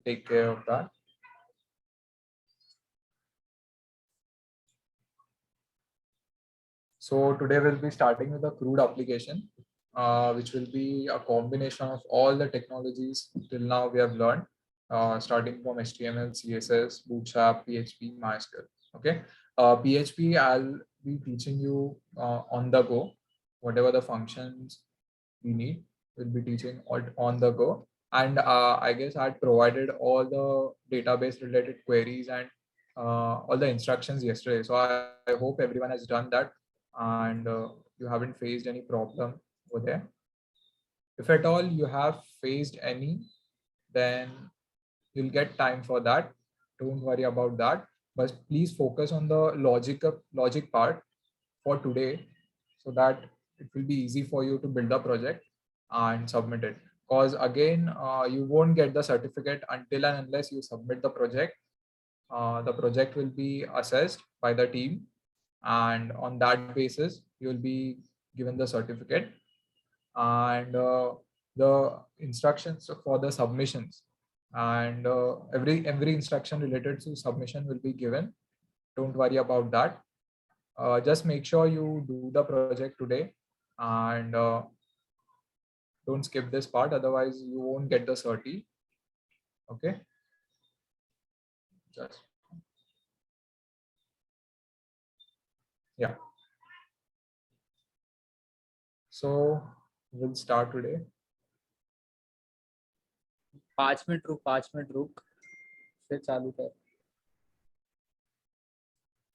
take care of that. So today we'll be starting with a crude application, which will be a combination of all the technologies till now we have learned, starting from HTML, CSS, Bootstrap, PHP, MySQL. Okay. PHP, I'll be teaching you on the go, whatever the functions we need, we'll be teaching on the go. And I guess I provided all the database related queries and all the instructions yesterday. So I hope everyone has done that and you haven't faced any problem over there. If at all you have faced any, then you'll get time for that. Don't worry about that. But please focus on the logic part for today, so that it will be easy for you to build a project and submit it. Because again, you won't get the certificate until and unless you submit the project. The project will be assessed by the team, and on that basis you will be given the certificate. And the instructions for the submissions, and every instruction related to submission will be given. Don't worry about that. Just make sure you do the project today, and don't skip this part, otherwise you won't get the certi. Okay. Just yeah. So we'll start today. 5 minute रुक फिर चालू कर.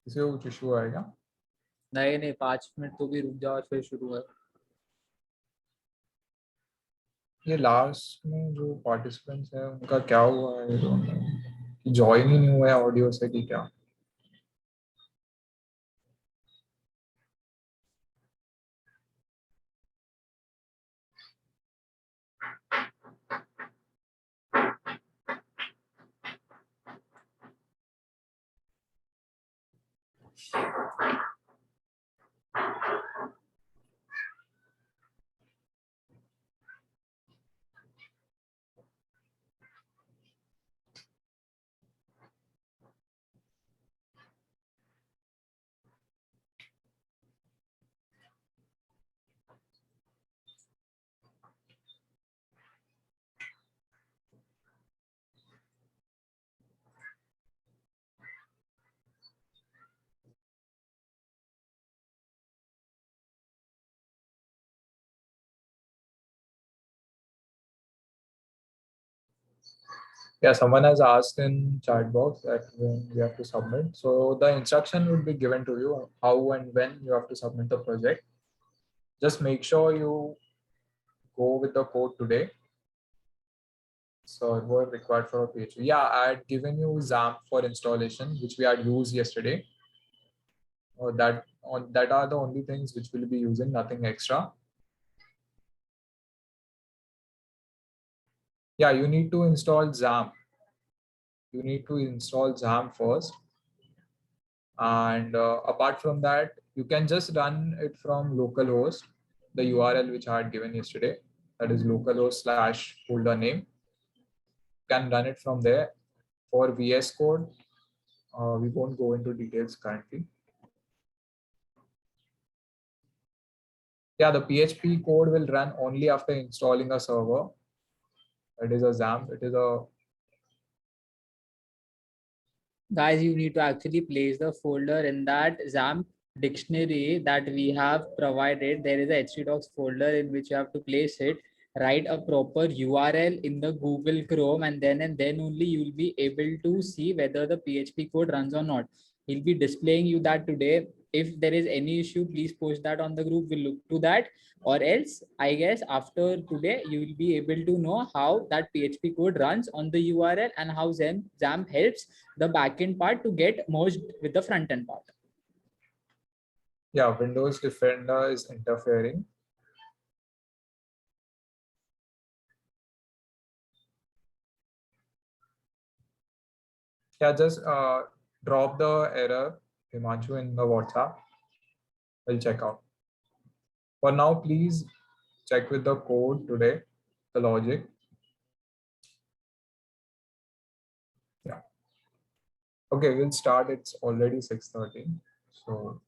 इसे कुछ issue आएगा? नहीं 5 minute तो भी रुक जाओ फिर शुरू है. ये लास्ट में जो पार्टिसिपेंट्स है उनका क्या हुआ है, ज्वाइन ही नहीं हुआ है ऑडियो से कि क्या? Yeah, someone has asked in chat box that when we have to submit. So the instruction will be given to you how and when you have to submit the project. Just make sure you go with the code today. Server required for a PHP. Yeah, I had given you XAMPP for installation, which we had used yesterday. That are the only things which we'll be using, nothing extra. Yeah, you need to install XAMPP. You need to install XAMPP first. And apart from that, you can just run it from localhost, the URL which I had given yesterday, that is localhost/folder name. You can run it from there. For VS Code, we won't go into details currently. Yeah, the PHP code will run only after installing a server. It is a XAMPP. It is a Guys, you need to actually place the folder in that XAMPP dictionary that we have provided. There is a htdocs folder in which you have to place it. Write a proper URL in the Google Chrome, and then only you will be able to see whether the PHP code runs or not. He'll be displaying you that today. If there is any issue, please post that on the group. We'll look to that. Or else, I guess after today, you will be able to know how that PHP code runs on the URL and how XAMPP helps the backend part to get merged with the front end part. Yeah, Windows Defender is interfering. Yeah, just drop the error, Himanshu, in the WhatsApp. We'll check out. For now, please check with the code today, the logic. Okay, we'll start. It's already 6:30. So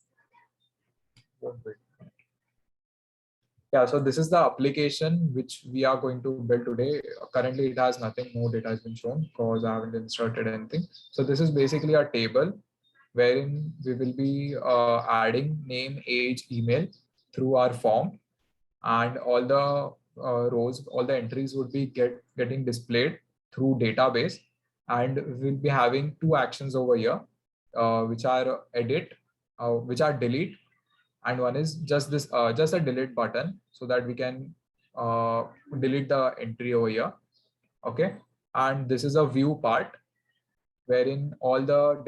yeah, so this is the application which we are going to build today. Currently, it has nothing. No data has been shown because I haven't inserted anything. So this is basically a table wherein we will be adding name, age, email through our form, and all the rows, all the entries would be getting displayed through database, and we'll be having two actions over here, which are edit, which are delete, and one is just this, just a delete button so that we can uh, delete the entry over here. Okay, and this is a view part wherein all the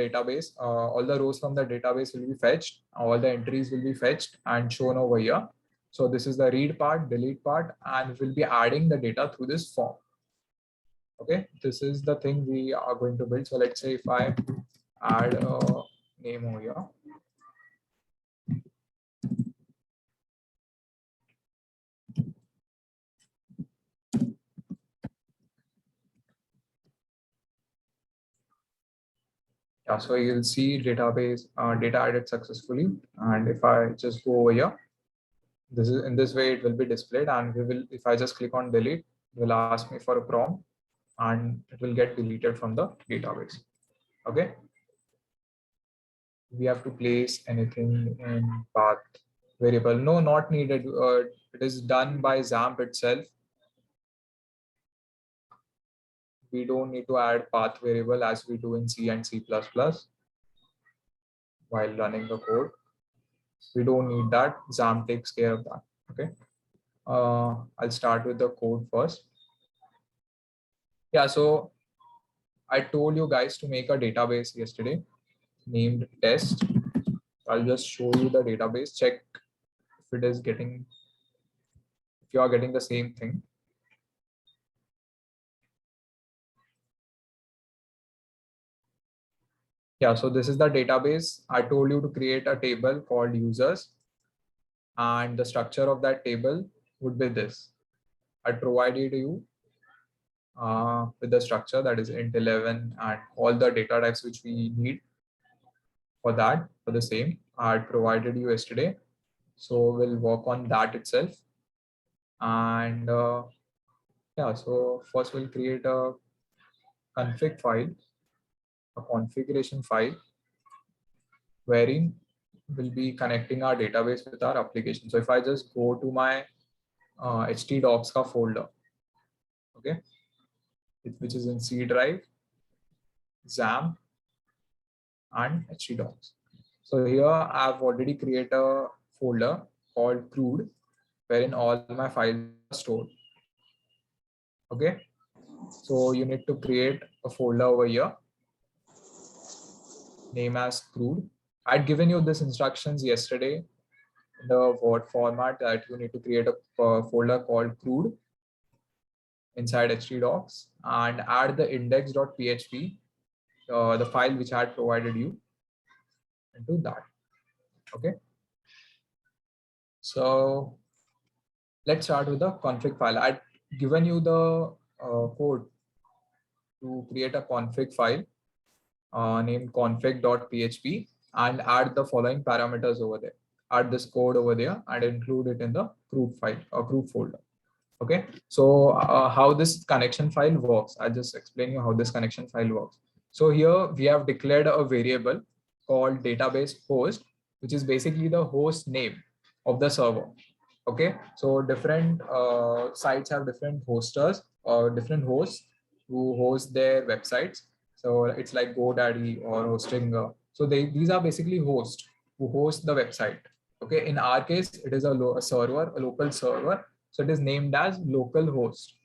rows from the database will be fetched, all the entries will be fetched and shown over here. So this is the read part, delete part, and we'll be adding the data through this form. Okay, this is the thing we are going to build. So let's say if I add a name over here. Yeah, so you'll see database data added successfully. And if I just go over here, this is in this way it will be displayed, and we will, if I just click on delete, it will ask me for a prompt and it will get deleted from the database. Okay. We have to place anything in path variable. No, not needed. It is done by XAMPP itself. We don't need to add path variable as we do in C and C++ while running the code. We don't need that. XAMPP takes care of that. Okay. I'll start with the code first. Yeah, so I told you guys to make a database yesterday named test. I'll just show you the database, check if it is getting, if you are getting the same thing. Yeah, so this is the database. I told you to create a table called users, and the structure of that table would be this. I provided you with the structure, that is int 11 and all the data types which we need for that, for the same. I had provided you yesterday. So we'll work on that itself. And yeah, so first we'll create a config file, a configuration file, wherein we'll be connecting our database with our application. So if I just go to my htdocs ka folder, okay, which is in C drive, XAMPP, and htdocs. So here I've already created a folder called crude, wherein all my files are stored. Okay, so you need to create a folder over here, name as crude. I'd given you this instructions yesterday in the Word format that you need to create a folder called crude inside htdocs and add the index.php, the file which I had provided you, into that. Okay, so let's start with the config file. I'd given you the code to create a config file named config.php and add the following parameters over there. Add this code over there and include it in the crude file or crude folder. Okay, so how this connection file works, I'll just explain you how this connection file works. So here we have declared a variable called database host, which is basically the host name of the server. Okay, so different sites have different hosters or different hosts who host their websites. So it's like GoDaddy or Hostinger. So these are basically hosts who host the website. Okay, in our case, it is a server, a local server. So it is named as local host.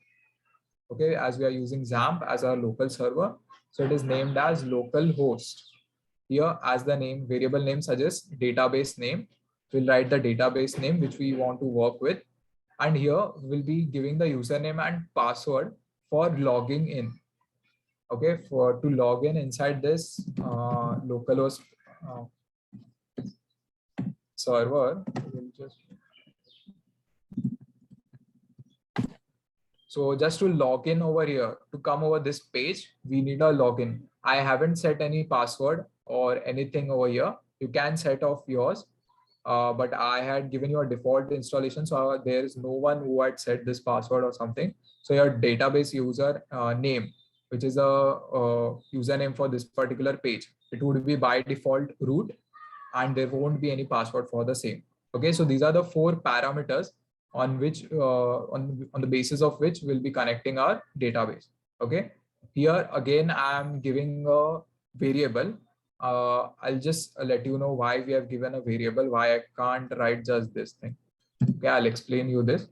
Okay, as we are using XAMPP as our local server, so it is named as local host. Here, as the name variable name suggests, database name. We'll write the database name which we want to work with, and here we'll be giving the username and password for logging in. Okay, for to log in inside this localhost server, we'll just So just to log in over here, to come over this page, we need a login. I haven't set any password or anything over here. You can set off yours, but I had given you a default installation. So there is no one who had set this password or something. So your database user name, which is a username for this particular page, it would be by default root, and there won't be any password for the same. Okay, so these are the 4 parameters on which on the basis of which we'll be connecting our database. Okay, here again I'm giving a variable. I'll just let you know why we have given a variable, why I can't write just this thing. Okay, I'll explain you this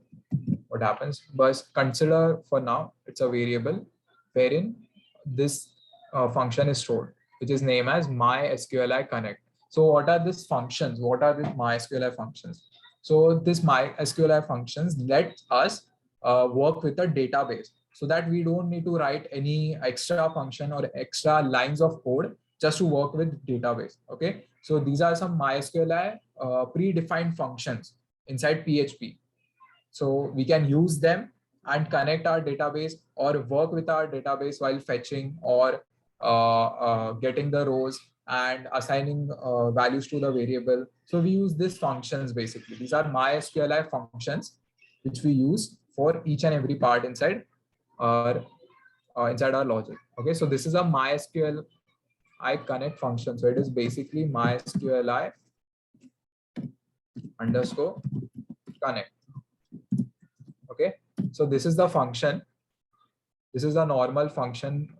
what happens, but consider for now it's a variable wherein this function is stored, which is named as MySQLi Connect. So what are these functions? What are these MySQLi functions? So this MySQLi functions let us work with a database, so that we don't need to write any extra function or extra lines of code just to work with database. Okay, so these are some MySQLi predefined functions inside PHP. So we can use them and connect our database or work with our database while fetching or getting the rows and assigning values to the variable. So we use these functions basically. These are MySQLi functions which we use for each and every part inside our logic. Okay, so this is a MySQLi connect function. So it is basically MySQLi underscore connect. Okay, so this is the function. This is a normal function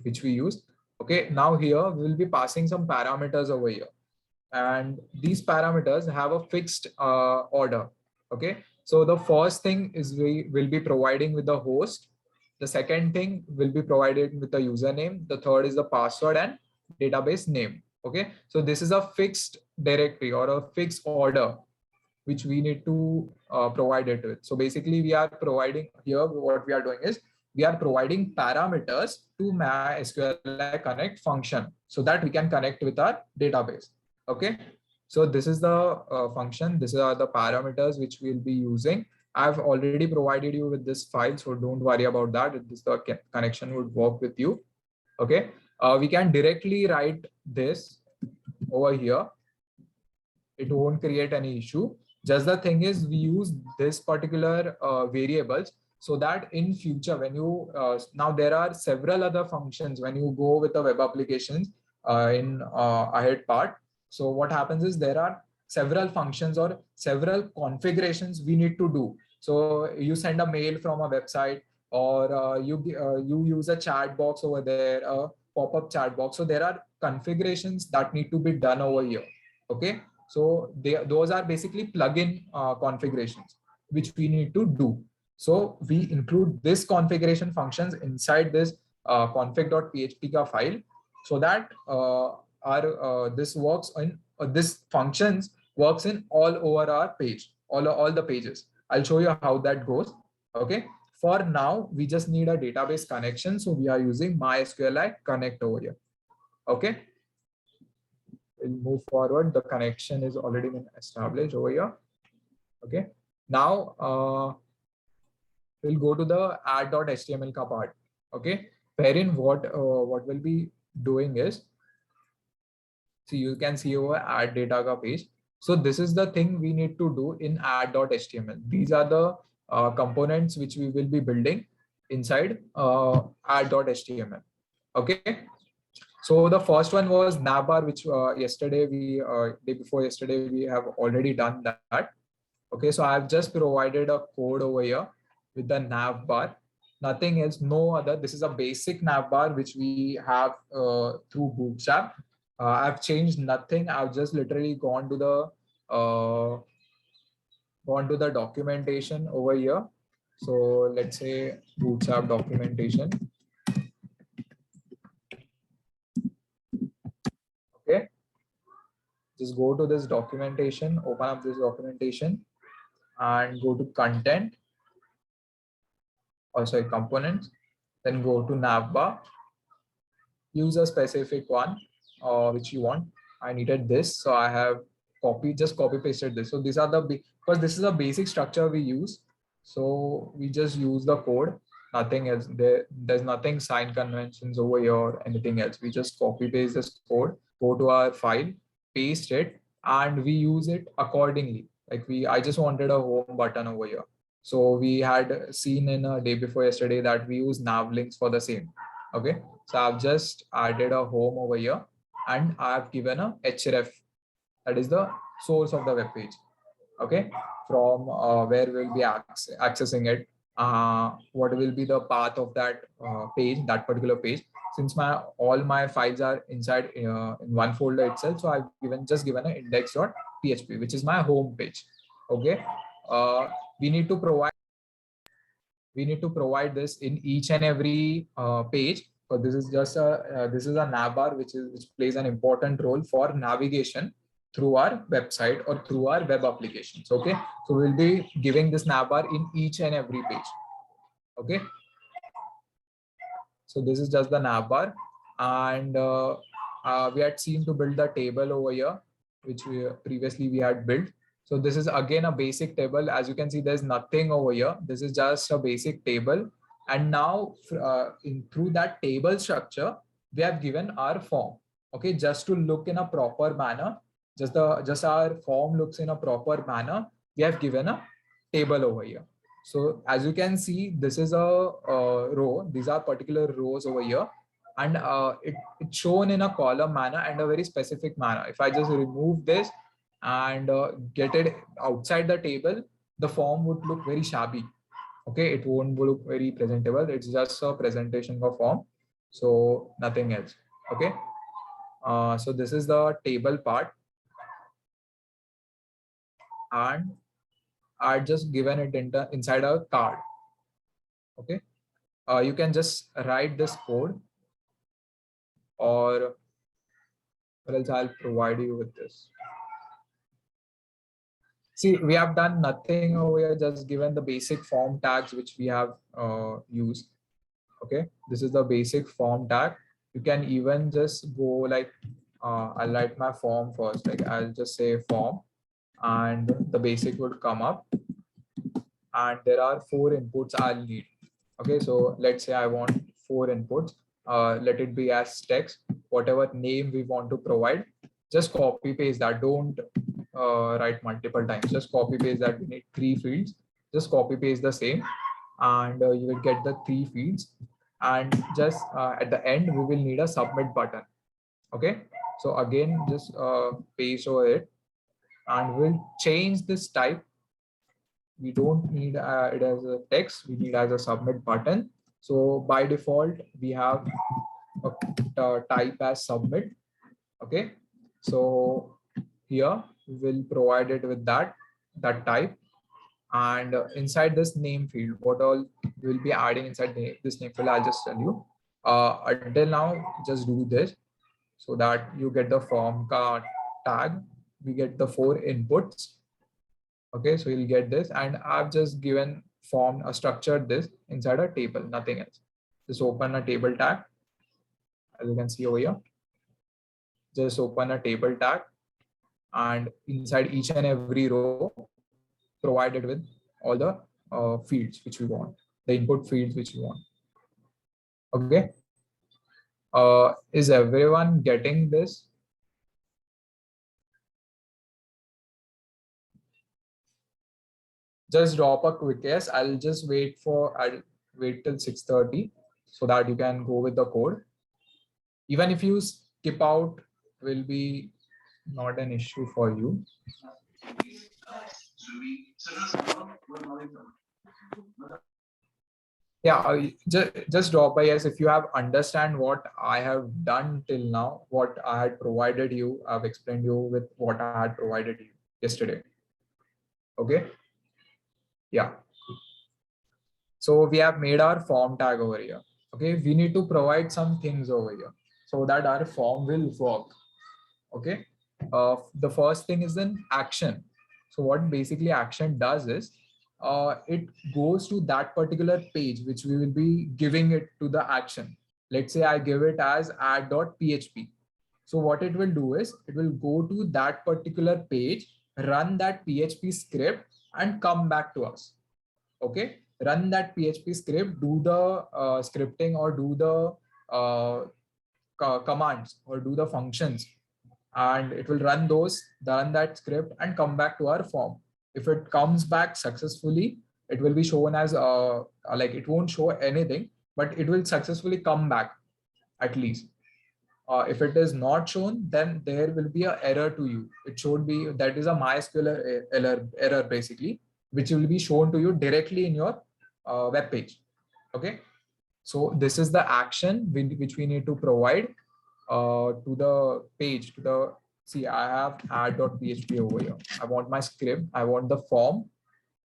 which we use. Okay, now here we will be passing some parameters over here, and these parameters have a fixed order. Okay, so the first thing is we will be providing with the host. The second thing will be provided with the username. The third is the password and database name. Okay, so this is a fixed directory or a fixed order which we need to provide it with. So basically we are providing here, what we are doing is we are providing parameters to MySQLi Connect function so that we can connect with our database. Okay, so this is the function. These are the parameters which we'll be using. I've already provided you with this file, so don't worry about that. This the connection would work with you. Okay, we can directly write this over here. It won't create any issue. Just the thing is we use this particular variables so that in future when you now there are several other functions when you go with the web applications in ahead part. So what happens is there are several functions or several configurations we need to do. So you send a mail from a website, or you use a chat box over there, a pop-up chat box. So there are configurations that need to be done over here. Okay, so those are basically plugin configurations which we need to do. So we include this configuration functions inside this config.php file, so that this works in this functions works in all over our page, all the pages. I'll show you how that goes. Okay, for now we just need a database connection, so we are using MySQLi Connect over here. Okay, we'll move forward. The connection is already been established over here. Okay, now we'll go to the add.html part. Okay, wherein what we'll be doing is, so you can see over add data ka page. So this is the thing we need to do in add.html. These are the components which we will be building inside add.html. Okay, so the first one was navbar, which yesterday day before yesterday we have already done that. Okay, so I've just provided a code over here with the navbar. Nothing else, no other. This is a basic navbar which we have through Bootstrap. I've changed nothing. I've just literally gone to the documentation over here. So let's say Bootstrap documentation. Okay, just go to this documentation, open up this documentation and go to content, or sorry, components, then go to navbar, use a specific one which you want. I needed this, so I have just copy pasted this. So these are the because this is a basic structure we use. So we just use the code, nothing else. There's nothing signed conventions over here or anything else. We just copy paste this code, go to our file, paste it, and we use it accordingly. Like I just wanted a home button over here. So we had seen in a day before yesterday that we use nav links for the same. Okay. So I've just added a home over here and I've given a href, that is the source of the web page. Okay, from where we'll be accessing it, what will be the path of that page, that particular page. Since all my files are inside in one folder itself, so I've given an index.php, which is my home page. Okay, uh, we need to provide this in each and every page. So this is just this is a navbar which plays an important role for navigation through our website or through our web applications. Okay, so we'll be giving this navbar in each and every page. Okay, so this is just the navbar, and we had seen to build the table over here, which previously we had built. So this is again a basic table. As you can see, there's nothing over here. This is just a basic table. And now through that table structure, we have given our form. Okay, just to look in a proper manner, just our form looks in a proper manner, we have given a table over here. So as you can see, this is a row. These are particular rows over here, and it's shown in a column manner and a very specific manner. If I just remove this and get it outside the table, the form would look very shabby. Okay, it won't look very presentable. It's just a presentation of form, so nothing else. Okay, so this is the table part, and I just given it inside a card. Okay, you can just write this code, or else I'll provide you with this. See, we have done nothing over here, just given the basic form tags which we have used. Okay, this is the basic form tag. You can even just go like, I'll write my form first, like I'll just say form, and the basic would come up, and there are 4 inputs I'll need. Okay, so let's say I want 4 inputs. Let it be as text, whatever name we want to provide. Just copy paste that. Don't write multiple times. Just copy paste that. We need 3 fields. Just copy paste the same, and you will get the 3 fields. And just at the end, we will need a submit button. Okay, so again, just paste over it, and we'll change this type. We don't need it as a text, we need as a submit button. So by default, we have a type as submit. Okay, so here we'll provide it with that type, and inside this name field, what all we'll be adding inside this name field, I'll just tell you. Until now, just do this so that you get the form card tag. We get the 4 inputs. Okay, so you'll get this, and I've just given form a structured this inside a table, nothing else. Just open a table tag, as you can see over here. Just open a table tag, and inside each and every row, provided with all the fields which we want, the input fields which we want. Okay, is everyone getting this? Just drop a quick yes. I'll wait till 6:30 so that you can go with the code. Even if you skip out, will be not an issue for you. Yeah, just drop a yes if you have understand what I have done till now, what I had provided you. I've explained you with what I had provided you yesterday. Okay. Yeah. So we have made our form tag over here. Okay, we need to provide some things over here so that our form will work. Okay, the first thing is an action. So what basically action does is it goes to that particular page which we will be giving it to the action. Let's say I give it as add.php. So what it will do is it will go to that particular page, run that PHP script, and come back to us. Okay, run that PHP script, do the scripting or do the commands or do the functions, and it will run that script and come back to our form. If it comes back successfully, it will be shown as like it won't show anything, but it will successfully come back at least. If it is not shown, then there will be an error to you. It should be that is a MySQL error basically, which will be shown to you directly in your web page. Okay, so this is the action which we need to provide to the page. To the see, I have add.php over here. I want my script. I want the form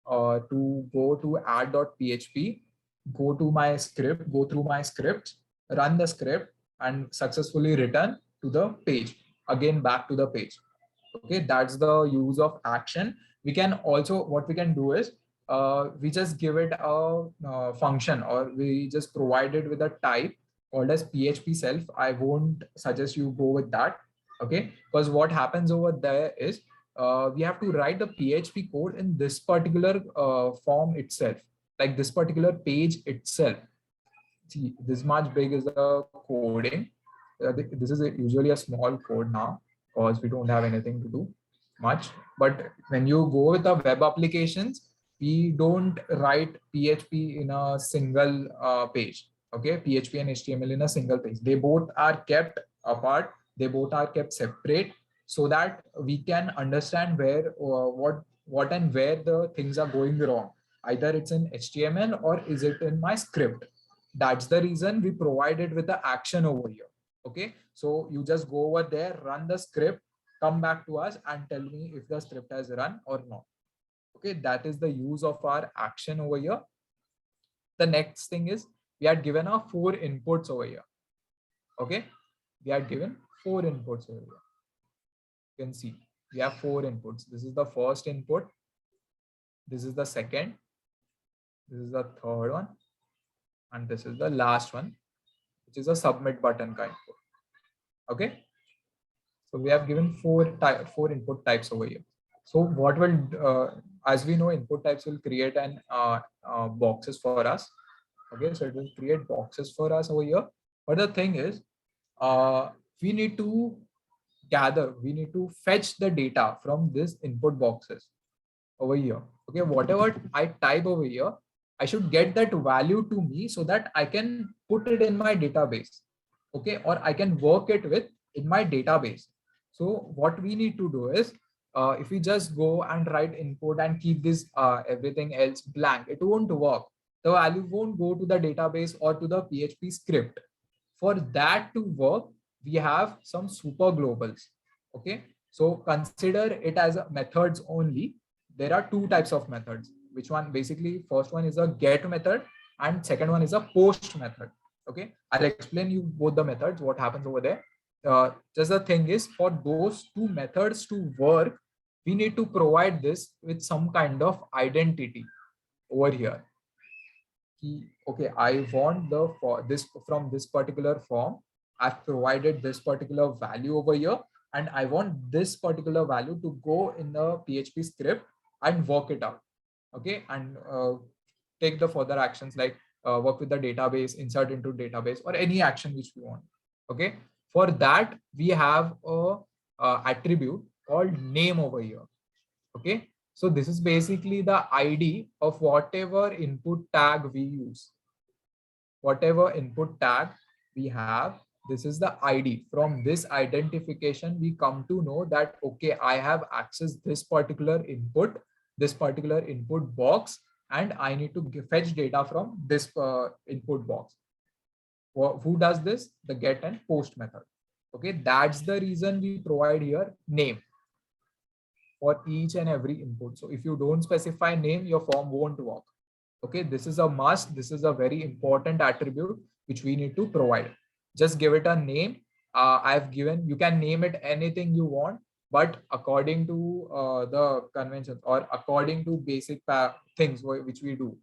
to go to add.php, go to my script, go through my script, run the script, and successfully return to the page, again back to the page. Okay, that's the use of action. We can also, what we can do is we just give it a function, or we just provide it with a type called as PHP self. I won't suggest you go with that. Okay, because what happens over there is we have to write the PHP code in this particular form itself, like this particular page itself. See, this much big is the coding. This is usually a small code now because we don't have anything to do much. But when you go with the web applications, we don't write PHP in a single page. Okay, PHP and HTML in a single page. They both are kept apart. They both are kept separate so that we can understand where what and where the things are going wrong. Either it's in HTML or is it in my script. That's the reason we provided with the action over here. Okay, so you just go over there, run the script, come back to us and tell me if the script has run or not. Okay, that is the use of our action over here. The next thing is we had given our 4 inputs over here. Okay, we had given 4 inputs over here. You can see we have 4 inputs. This is the first input. This is the second. This is the third one. And this is the last one, which is a submit button kind of. Okay, so we have given 4 input types over here. So what will as we know, input types will create an boxes for us. Okay, so it will create boxes for us over here. But the thing is, we need to fetch the data from this input boxes over here. Okay, whatever I type over here, I should get that value to me so that I can put it in my database. Okay, or I can work it with in my database. So what we need to do is, if we just go and write input and keep this everything else blank, it won't work. The value won't go to the database or to the PHP script. For that to work, we have some super globals. Okay, so consider it as methods only. There are 2 types of methods. Which one? Basically, first one is a get method and second one is a post method. Okay, I'll explain you both the methods, what happens over there. Just the thing is, for those 2 methods to work, we need to provide this with some kind of identity over here. Okay, I want this from this particular form. I've provided this particular value over here, and I want this particular value to go in the PHP script and work it out. Okay, and take the further actions like work with the database, insert into database, or any action which we want. Okay, for that we have a attribute called name over here. Okay, so this is basically the ID of whatever input tag we use. Whatever input tag we have, this is the ID. From this identification, we come to know that, okay, I have accessed this particular input box, and I need to fetch data from this input box. Who does this? The get and post method. Okay, that's the reason we provide here name for each and every input. So if you don't specify name, your form won't work. Okay, this is a must. This is a very important attribute which we need to provide. Just give it a name. I've given, you can name it anything you want, but according to the conventions or according to basic things which we do.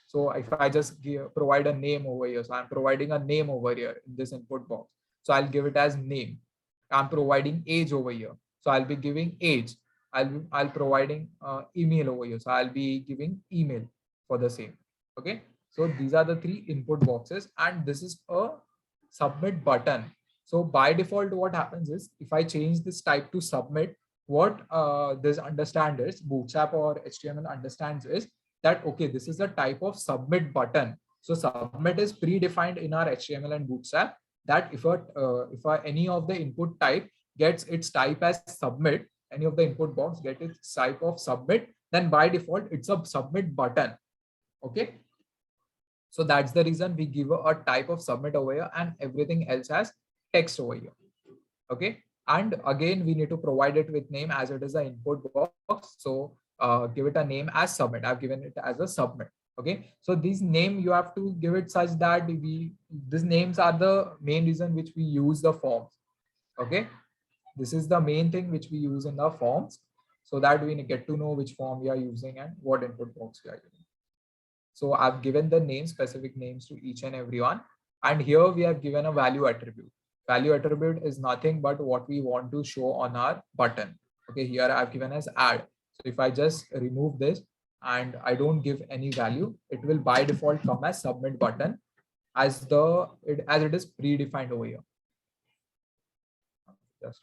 So if I just provide a name over here, so I'm providing a name over here in this input box. So I'll give it as name. I'm providing age over here. So I'll be giving age. I'll providing email over here. So I'll be giving email. for the same. Okay, so these are the 3 input boxes, and this is a submit button. So by default, what happens is if I change this type to submit, what this understand is, Bootstrap or HTML understands is that, okay, this is a type of submit button. So submit is predefined in our HTML and Bootstrap, that if any of the input type gets its type as submit, any of the input box get its type of submit, then by default it's a submit button. Okay, so that's the reason we give a type of submit over here, and everything else has text over here. Okay, and again we need to provide it with name, as it is an input box. So give it a name as submit. I've given it as a submit. Okay, so these name you have to give it such that these names are the main reason which we use the forms. Okay, this is the main thing which we use in the forms, so that we get to know which form we are using and what input box we are using. So I've given the name, specific names to each and every one. And here we have given a value attribute. Value attribute is nothing but what we want to show on our button. Okay, here I've given as add. So if I just remove this and I don't give any value, it will by default come as submit button, as it is predefined over here. Just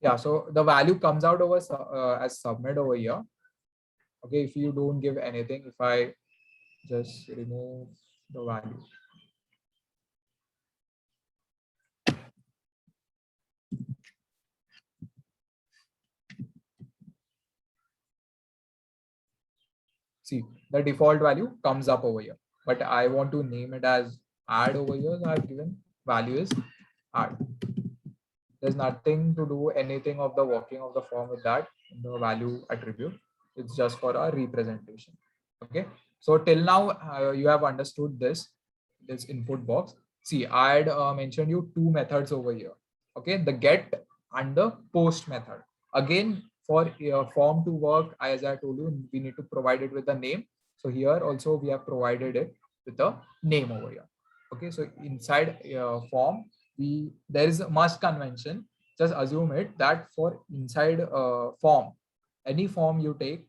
yeah, so the value comes out over as submit over here. Okay, if you don't give anything, if I just remove the value. See, the default value comes up over here, but I want to name it as add over here. So I've given value is add. There's nothing to do anything of the working of the form with that, the value attribute. It's just for our representation. Okay, so till now you have understood this input box. See, I had mentioned you 2 methods over here. Okay, the get and the post method. Again, for form to work, as I told you, we need to provide it with a name. So here also we have provided it with a name over here. Okay, so inside form, there is a must convention. Just assume it that for inside form, any form you take,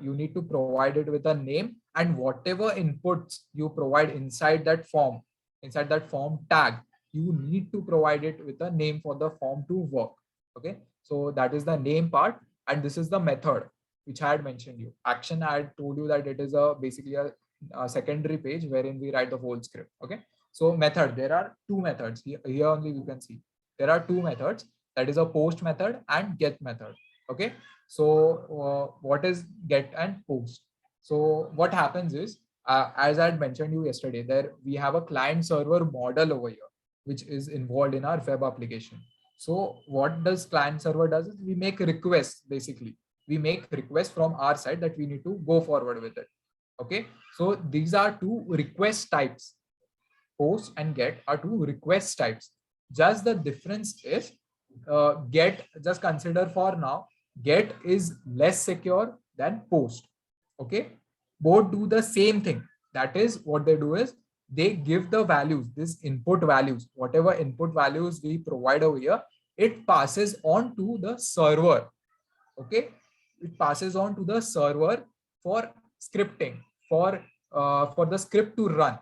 you need to provide it with a name, and whatever inputs you provide inside that form tag, you need to provide it with a name for the form to work. Okay, so that is the name part, and this is the method which I had mentioned you. Action, I had told you that it is basically a secondary page wherein we write the whole script. Okay, so method, there are 2 methods here only you can see there are 2 methods, that is a post method and get method. Okay, so what is get and post? So what happens is, as I had mentioned you yesterday, there we have a client server model over here which is involved in our web application. So what does client server does is we make requests. Basically we make requests from our side that we need to go forward with it. Okay, so these are 2 request types. Post and get are 2 request types. Just the difference is, get, just consider for now, get is less secure than post. Okay, both do the same thing. That is, what they do is they give the values, this input values, whatever input values we provide over here, it passes on to the server. Okay, it passes on to the server for scripting, for the script to run.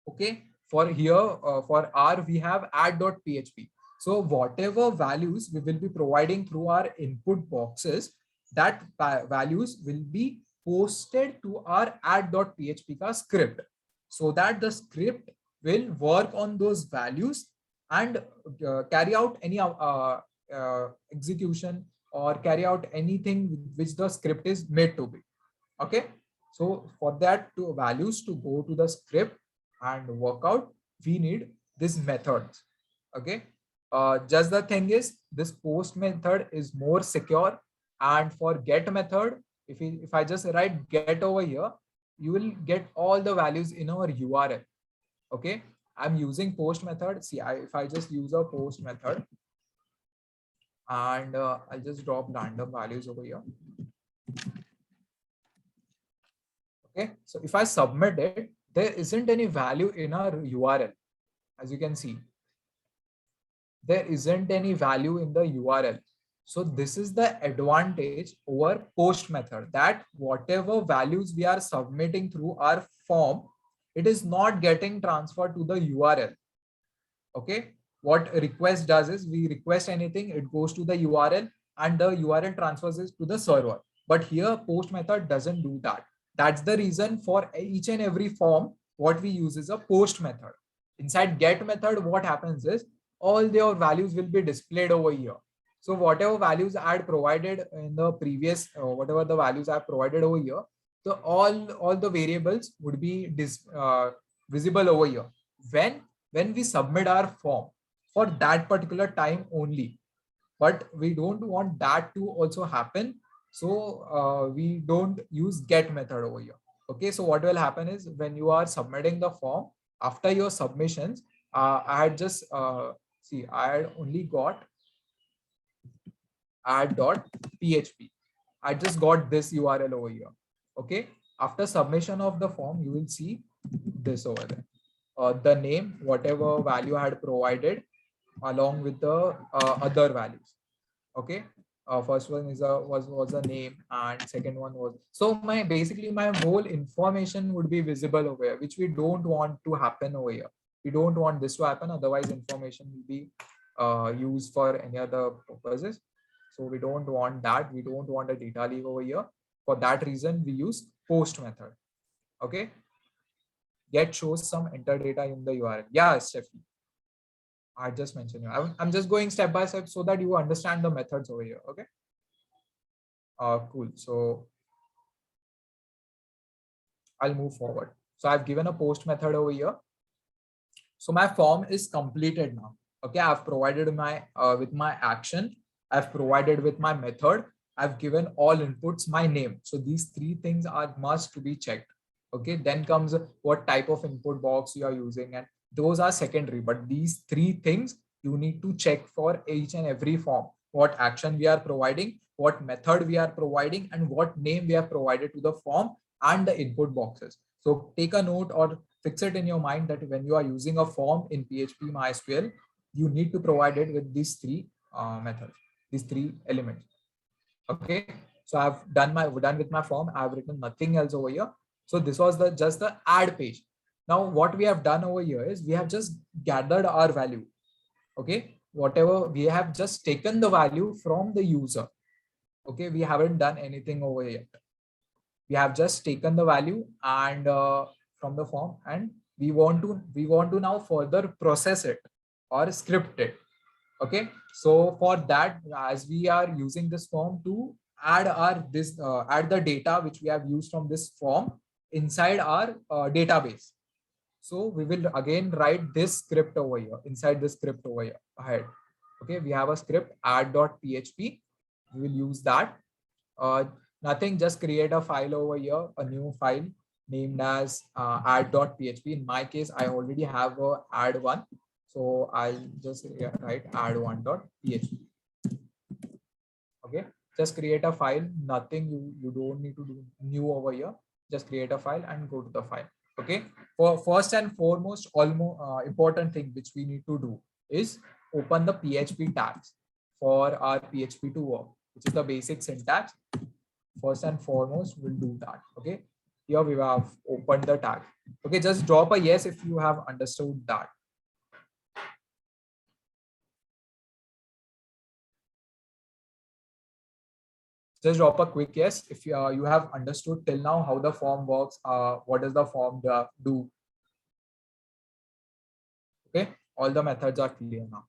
Okay, for here for R we have add.php. So whatever values we will be providing through our input boxes, that values will be posted to our add.php script, so that the script will work on those values and carry out any execution or carry out anything which the script is made to be. Okay, so for that values to go to the script and work out, we need this methods. Okay, just the thing is, this post method is more secure, and for get method, if I just write get over here, you will get all the values in our URL. Okay, I'm using post method. See, if I just use a post method and I'll just drop random values over here. Okay, so if I submit it, there isn't any value in our URL, as you can see. there isn't any value in the URL. So this is the advantage over post method, that whatever values we are submitting through our form, it is not getting transferred to the URL. Okay, what request does is we request anything, it goes to the URL and the URL transfers it to the server. But here post method doesn't do that. That's the reason for each and every form, what we use is a post method. Inside get method, what happens is all their values will be displayed over here. So whatever values I had provided in the previous, whatever the values I have provided over here, so all the variables would be visible over here. When we submit our form for that particular time only, but we don't want that to also happen. So we don't use get method over here. Okay, so what will happen is when you are submitting the form, after your submissions, I had just see, I had only got add.php. I just got this URL over here. Okay, after submission of the form, you will see this over there. The name, whatever value I had provided, along with the other values. Okay, first one is was a name, and second one was, so my basically my whole information would be visible over here, which we don't want to happen over here. We don't want this to happen, otherwise information will be used for any other purposes. So we don't want that. We don't want a data leave over here. For that reason, we use post method. Okay, get shows some enter data in the URL. Yeah, Stephanie, I just mentioned you. I'm just going step by step so that you understand the methods over here. Okay. Cool. So I'll move forward. So I've given a post method over here. So my form is completed now. Okay. I've provided my with my action. I've provided with my method. I've given all inputs, my name. So these three things are must to be checked. Okay. Then comes what type of input box you are using, and those are secondary. But these three things you need to check for each and every form. What action we are providing, what method we are providing, and what name we have provided to the form and the input boxes. So take a note or fix it in your mind that when you are using a form in PHP MySQL, you need to provide it with these three methods, these three elements. Okay, so I've done with my form. I've written nothing else over here. So this was just the add page. Now what we have done over here is we have just gathered our value. Okay, whatever we have just taken the value from the user. Okay, we haven't done anything over yet. We have just taken the value and from the form, and we want to now further process it or script it. Okay, so for that, as we are using this form to add add the data which we have used from this form inside our database. So we will again write this script over here, inside this script over here ahead. Okay, we have a script add.php. We will use that. Nothing, just create a file over here, a new file named as add.php. In my case, I already have a add one. So I'll just write add1.php. Okay, just create a file. Nothing, you don't need to do new over here. Just create a file and go to the file. Okay, for first and foremost, almost important thing which we need to do is open the PHP tags for our PHP to work, which is the basic syntax. First and foremost, we'll do that. Okay, here we have opened the tag. Okay, just drop a yes if you have understood that. Just drop a quick yes if you have understood till now how the form works. What does the form do? Okay, all the methods are clear now.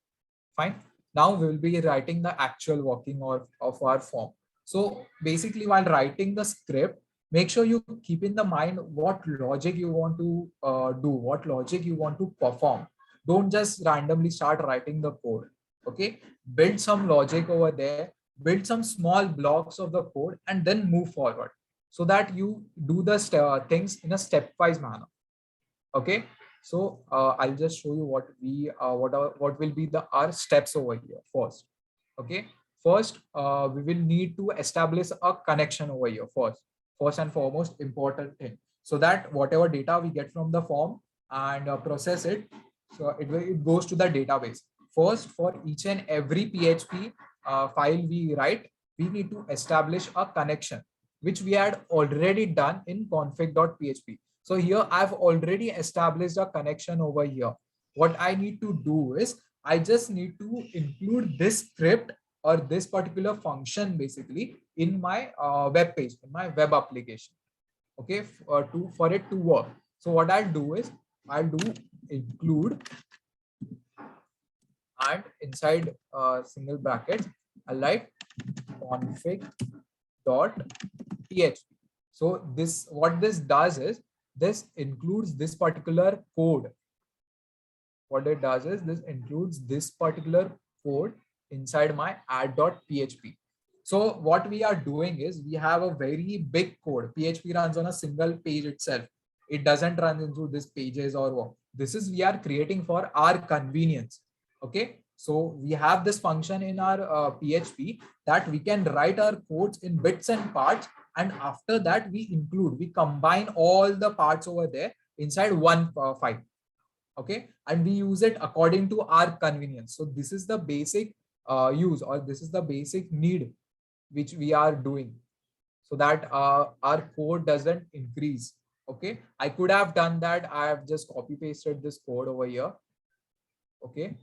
Fine. Now we will be writing the actual working of our form. So basically, while writing the script, make sure you keep in the mind what logic you want to do, what logic you want to perform. Don't just randomly start writing the code. Okay, build some logic over there, build some small blocks of the code, and then move forward so that you do the things in a stepwise manner. Okay, so I'll just show you what what will be our steps over here first. Okay, first we will need to establish a connection over here first and foremost important thing, so that whatever data we get from the form and process it, so it goes to the database. first for each and every PHP file we write, we need to establish a connection, which we had already done in config.php. So here I've already established a connection over here. What I need to do is I just need to include this script or this particular function basically in my web page, in my web application. Okay, for it to work. So what I'll do is I'll do include, and inside single brackets I'll write config.php. So this, what this does is this includes this particular code. What it does is this includes this particular code inside my add.php. So what we are doing is we have a very big code. PHP runs on a single page itself. It doesn't run into these pages or what. This is we are creating for our convenience. Okay. So we have this function in our PHP that we can write our codes in bits and parts. And after that, we combine all the parts over there inside one file. Okay. And we use it according to our convenience. So this is the basic use, or this is the basic need which we are doing, so that our code doesn't increase. Okay. I could have done that. I have just copy pasted this code over here. Okay.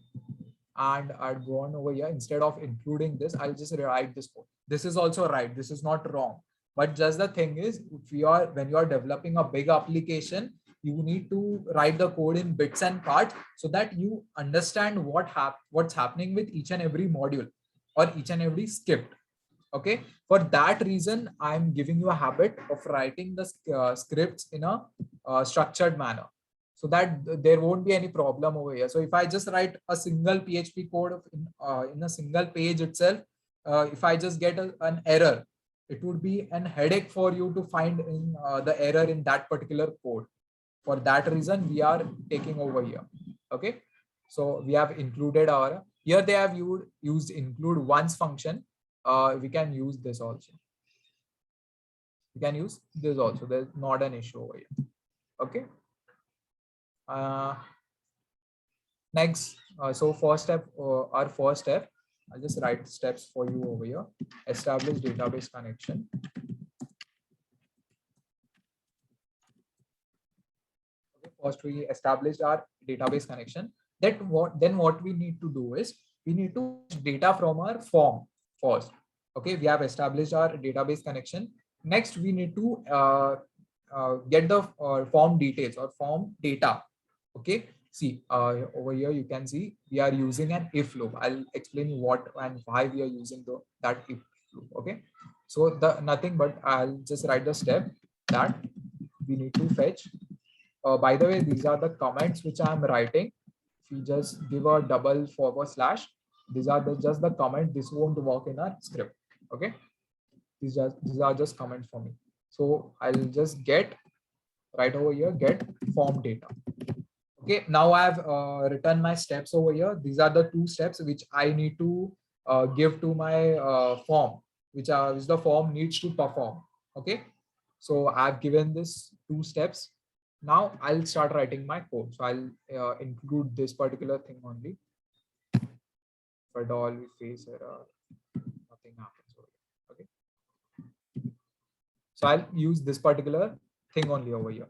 And I'd go on over here. Instead of including this, I'll just rewrite this code. This is also right. This is not wrong. But just the thing is, if you are, when you are developing a big application, you need to write the code in bits and parts so that you understand what's happening with each and every module or each and every script. Okay. For that reason, I'm giving you a habit of writing the scripts in a structured manner, so that there won't be any problem over here. So if I just write a single PHP code in a single page itself, if I just get an error, it would be an headache for you to find in the error in that particular code. For that reason, we are taking over here. Okay. So we have included our, here they have used include once function. We can use this also. We can use this also. There's not an issue over here. Okay. Next, so first step, our first step, I'll just write steps for you over here. Establish database connection. Okay, first we established our database connection. Then what we need to do is we need to data from our form first. Okay, we have established our database connection. Next, we need to get the form details or form data. Okay, see over here you can see we are using an if loop. I'll explain you what and why we are using that if loop. Okay, so nothing but I'll just write the step that we need to fetch. By the way, these are the comments which I am writing. If you just give a double /, these are just the comment. This won't work in our script. Okay, these are just comments for me. So I'll just get right over here, get form data. Okay, now I've written my steps over here. These are the 2 steps which I need to give to my form, which the form needs to perform. Okay, so I've given this 2 steps. Now I'll start writing my code. So I'll include this particular thing only. If at all we face error, nothing happens. Okay, so I'll use this particular thing only over here.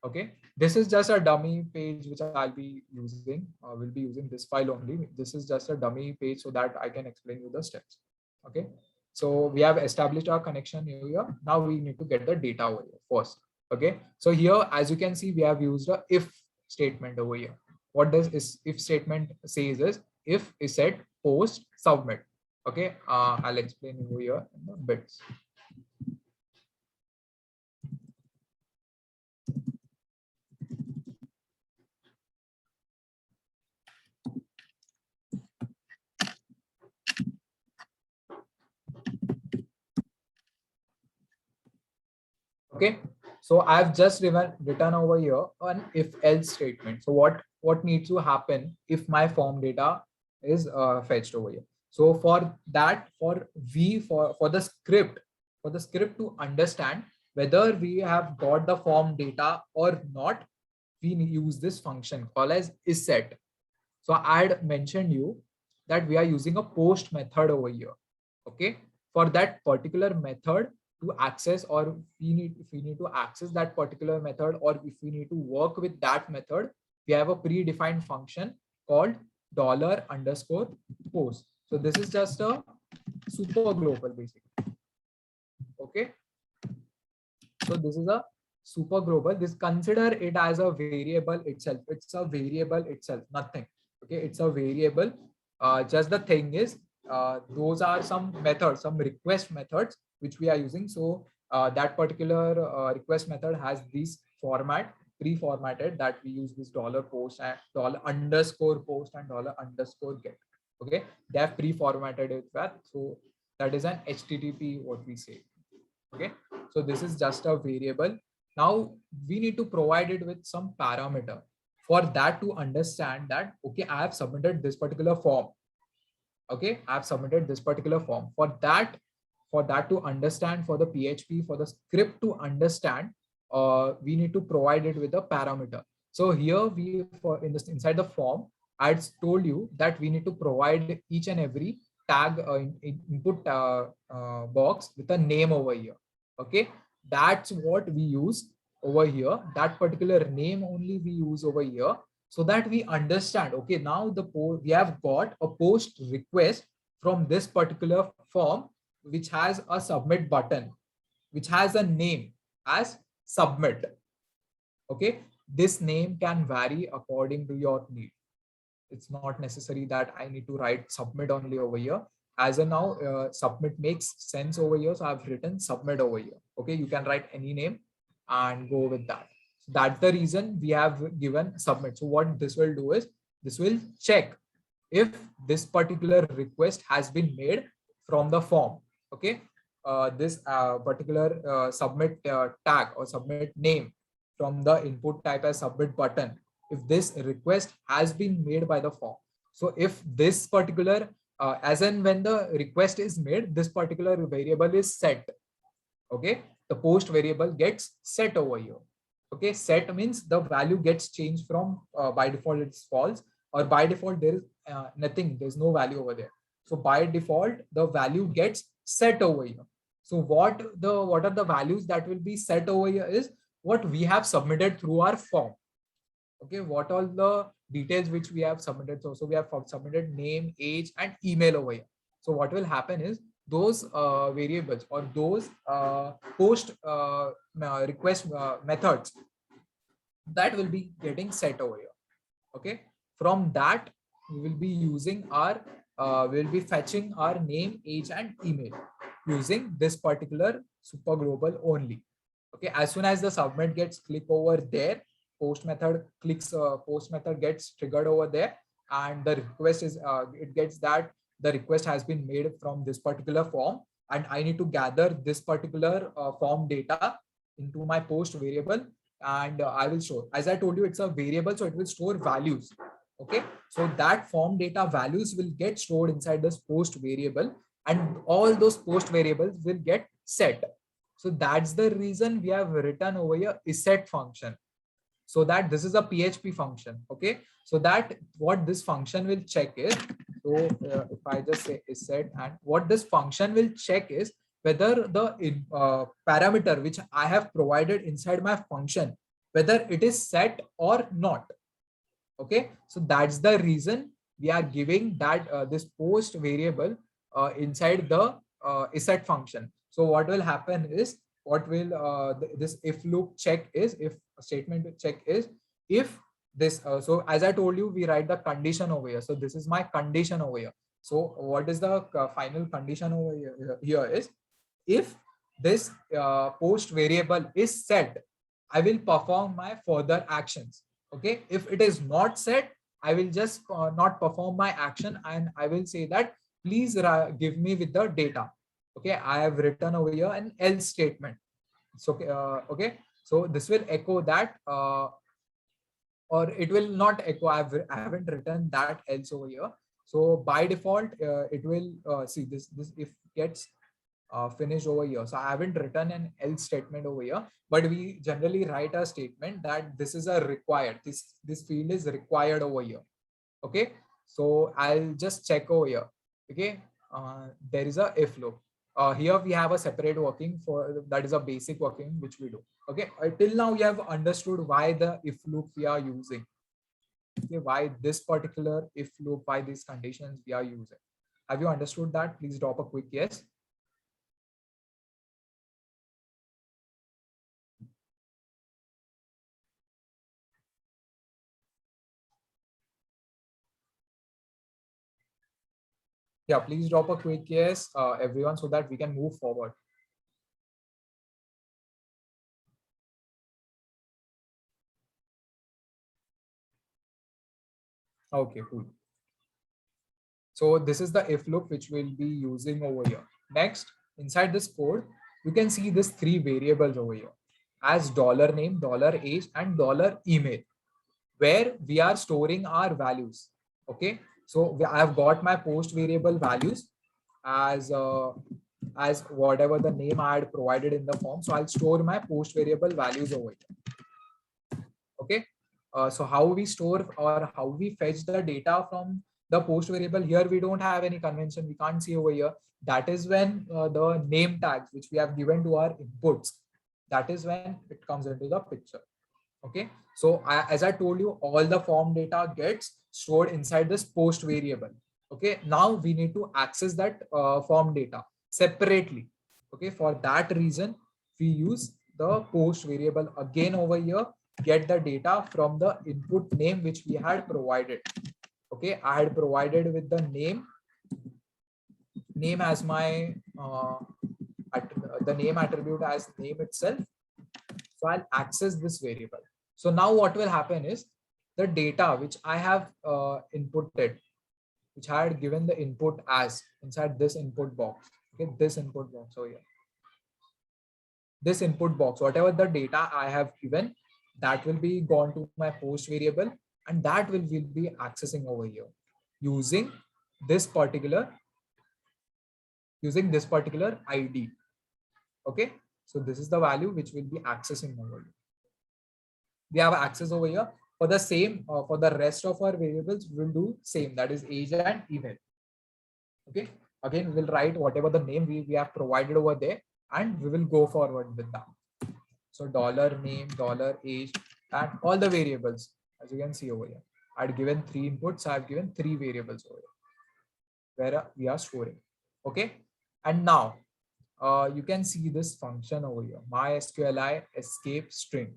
Okay, this is just a dummy page which I'll be using. We'll be using this file only. This is just a dummy page so that I can explain you the steps. Okay, so we have established our connection here. Now we need to get the data over here first. Okay, so here, as you can see, we have used a if statement over here. What does this if statement says is if is set post submit. Okay, I'll explain over here in the bits. Okay, so I've just written over here an if else statement. So what needs to happen if my form data is fetched over here? So for that, for the script to understand whether we have got the form data or not, we use this function called as isSet. So I had mentioned you that we are using a post method over here. Okay, for that particular method to access, or if we need to access that particular method, or if we need to work with that method, we have a predefined function called $_post. So this is just a super global basically. Okay, so this is a super global. This, consider it as a variable itself. It's a variable itself, nothing. Okay, it's a variable. Just the thing is, those are some methods, some request methods which we are using. So that particular request method has this format pre-formatted, that we use this $post and $_post and $_get. Okay, they have pre-formatted it that. So that is an HTTP, what we say. Okay, so this is just a variable. Now we need to provide it with some parameter for that to understand that, okay, I have submitted this particular form. Okay, I have submitted this particular form. For that to understand, for the PHP, for the script to understand, we need to provide it with a parameter. So here we, for in this inside the form, I told you that we need to provide each and every tag input box with a name over here. Okay, that's what we use over here. That particular name only we use over here, so that we understand, okay, now we have got a post request from this particular form, which has a submit button, which has a name as submit. Okay, this name can vary according to your need. It's not necessary that I need to write submit only over here. As of now, submit makes sense over here, so I've written submit over here. Okay, you can write any name and go with that. So that's the reason we have given submit. So what this will do is, this will check if this particular request has been made from the form. Okay, this particular submit tag or submit name from the input type as submit button, if this request has been made by the form. So if this particular, as and when the request is made, this particular variable is set. Okay, the post variable gets set over here. Okay, set means the value gets changed from by default it's false, or by default there is nothing, there's no value over there. So by default the value gets set over here. So what are the values that will be set over here is what we have submitted through our form. Okay, what all the details which we have submitted. So we have submitted name, age, and email over here. So what will happen is, those variables or those post request methods, that will be getting set over here. Okay, from that we will be using our we'll be fetching our name, age, and email using this particular super global only. Okay, as soon as the submit gets click over there, post method gets triggered over there, and the request is it gets that the request has been made from this particular form, and I need to gather this particular form data into my post variable, and I will show, as I told you, it's a variable, so it will store values. Okay, so that form data values will get stored inside this post variable, and all those post variables will get set. So that's the reason we have written over here isSet function. So that this is a PHP function. Okay, so that what this function will check is, so if I just say isSet, and what this function will check is whether the parameter which I have provided inside my function, whether it is set or not. Okay, so that's the reason we are giving that this post variable inside the isSet function. So what will happen is, what will this if loop check is, if statement check is, if this so as I told you, we write the condition over here. So this is my condition over here. So what is the final condition over here is, if this post variable is set, I will perform my further actions. Okay, if it is not set, I will just not perform my action, and I will say that please give me with the data. Okay, I have written over here an else statement. So okay, so this will echo that or it will not echo. I haven't written that else over here. So by default it will see this if gets finished over here. So I haven't written an else statement over here, but we generally write a statement that this is a required, this field is required over here. Okay, so I'll just check over here. Okay, there is a if loop. Here we have a separate working for that is a basic working which we do. Okay, till now you have understood why the if loop we are using. Okay, why this particular if loop, why these conditions we are using. Have you understood that? Please drop a quick yes. Yeah, please drop a quick yes, everyone, so that we can move forward. Okay, cool. So this is the if loop which we'll be using over here. Next, inside this code, you can see these three variables over here as $name, $age, and $email, where we are storing our values. Okay, so I have got my post variable values as whatever the name I had provided in the form. So I'll store my post variable values over here. Okay, so how we store or how we fetch the data from the post variable, here we don't have any convention, we can't see over here. That is when the name tags which we have given to our inputs, that is when it comes into the picture. Okay, so as I told you, all the form data gets stored inside this post variable. Okay, now we need to access that form data separately. Okay, for that reason we use the post variable again over here, get the data from the input name which we had provided. Okay, I had provided with the name as my the name attribute as name itself. So I'll access this variable. So now what will happen is the data which I have inputted, which I had given the input as inside this input box. Okay, this input box over here. This input box, whatever the data I have given, that will be gone to my post variable, and that will be accessing over here using this particular ID. Okay, so this is the value which will be accessing over here. We have access over here for the same for the rest of our variables. We'll do same, that is age and email. Okay, again we'll write whatever the name we have provided over there, and we will go forward with that. So $name, $age, and all the variables, as you can see over here. I'd given 3 inputs, I've given 3 variables over here where we are storing. Okay, and now you can see this function over here, MySQLi escape string.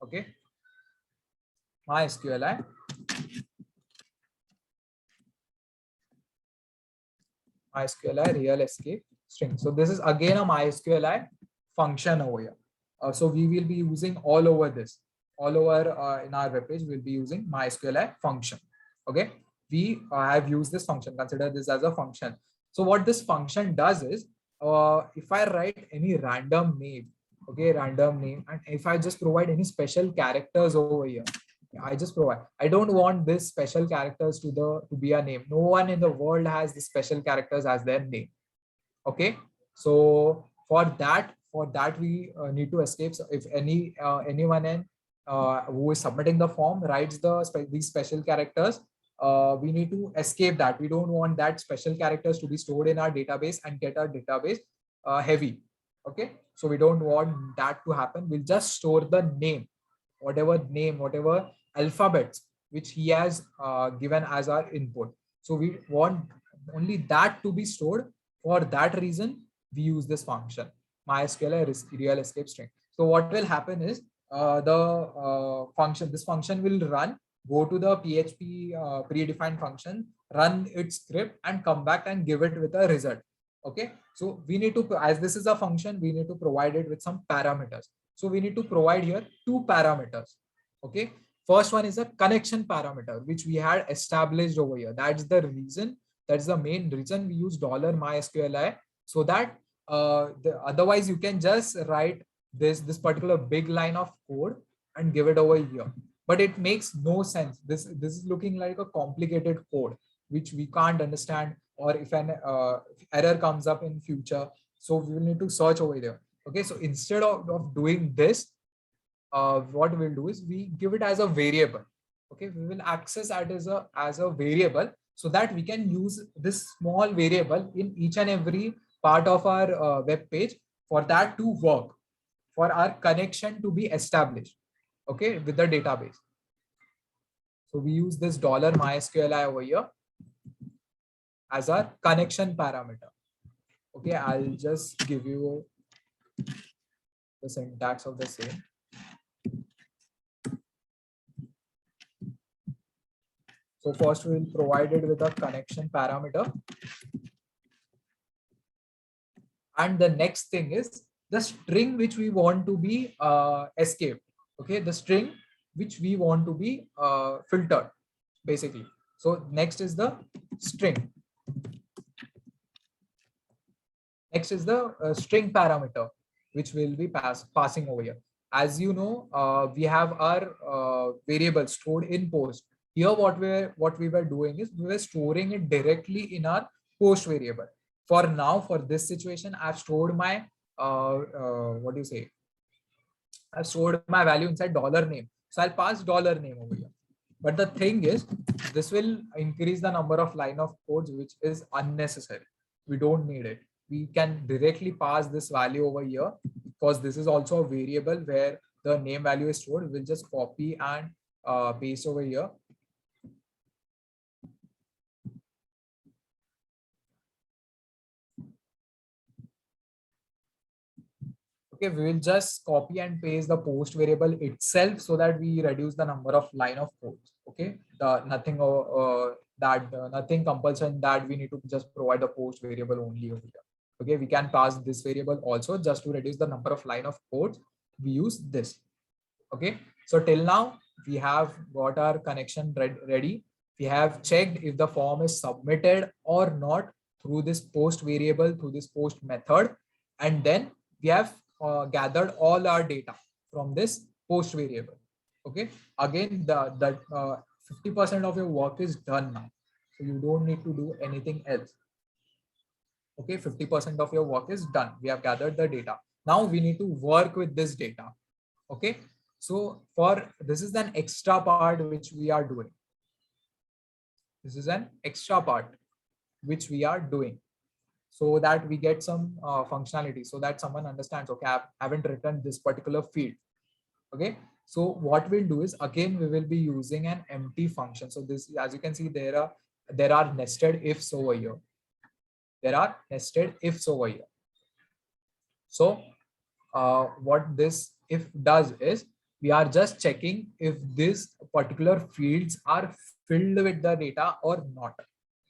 Okay, MySQLi real escape string. So this is again a MySQLi function over here. So we will be using all over this, all over in our web page, we'll be using MySQLi function. Okay, we have used this function, consider this as a function. So what this function does is, if I write any random name, okay, random name, and if I just provide any special characters over here, I just provide. I don't want this special characters to be a name. No one in the world has the special characters as their name. Okay, so for that we need to escape. So if anyone who is submitting the form writes these special characters, we need to escape that. We don't want that special characters to be stored in our database and get our database heavy. Okay, so we don't want that to happen. We'll just store the name, whatever alphabets which he has given as our input. So we want only that to be stored. For that reason, we use this function, MySQL real escape string. So what will happen is this function will run, go to the PHP predefined function, run its script, and come back and give it with a result. Okay, so we need to, as this is a function, we need to provide it with some parameters. So we need to provide here 2 parameters. Okay, first one is a connection parameter, which we had established over here. That's the reason, that's the main reason we use $MySQLi, so that otherwise you can just write this particular big line of code and give it over here, but it makes no sense. This is looking like a complicated code which we can't understand, or if an error comes up in future, so we will need to search over there. Okay, so instead of doing this, what we'll do is we give it as a variable. Okay, we will access that as a variable so that we can use this small variable in each and every part of our web page for that to work, for our connection to be established, okay, with the database. So we use this $MySQLi over here as our connection parameter. Okay, I'll just give you the syntax of the same. So first we will provide it with a connection parameter. And the next thing is the string which we want to be escaped. Okay, the string which we want to be filtered, basically. So next is the string. Next is the string parameter, which will be passing over here. As you know, we have our variable stored in post. Here, what we were doing is we were storing it directly in our post variable. For now, for this situation, I've stored my what do you say? I've stored my value inside $name. So I'll pass $name over here. But the thing is, this will increase the number of line of codes, which is unnecessary. We don't need it. We can directly pass this value over here because this is also a variable where the name value is stored. We'll just copy and paste over here. Okay, we will just copy and paste the post variable itself so that we reduce the number of line of codes. Okay, nothing nothing compulsion that we need to just provide the post variable only over here. Okay, we can pass this variable also just to reduce the number of line of codes. We use this. Okay, so till now we have got our connection ready. We have checked if the form is submitted or not through this post variable, through this post method, and then we have gathered all our data from this post variable. Okay, again, the 50% of your work is done now, so you don't need to do anything else. Okay, 50% of your work is done. We have gathered the data. Now we need to work with this data. Okay, so for this is an extra part which we are doing. This is an extra part which we are doing so that we get some functionality, so that someone understands, okay, I haven't written this particular field. Okay, so what we'll do is, again, we will be using an empty function. So this, as you can see, there are nested ifs over here. There are nested ifs over here. So what this if does is, we are just checking if these particular fields are filled with the data or not.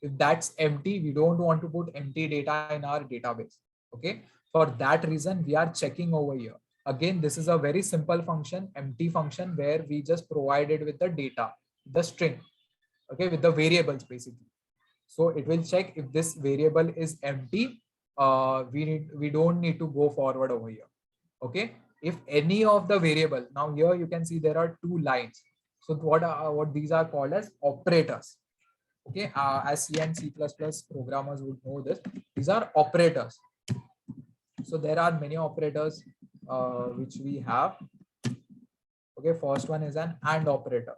If that's empty, we don't want to put empty data in our database. Okay, for that reason, we are checking over here. Again, this is a very simple function, empty function, where we just provided with the data, the string, okay, with the variables basically. So it will check if this variable is empty. We don't need to go forward over here. Okay, if any of the variable, now here you can see there are two lines. So what these are called as operators. Okay, as C and C++ programmers would know this, these are operators. So there are many operators which we have. Okay, first one is an AND operator.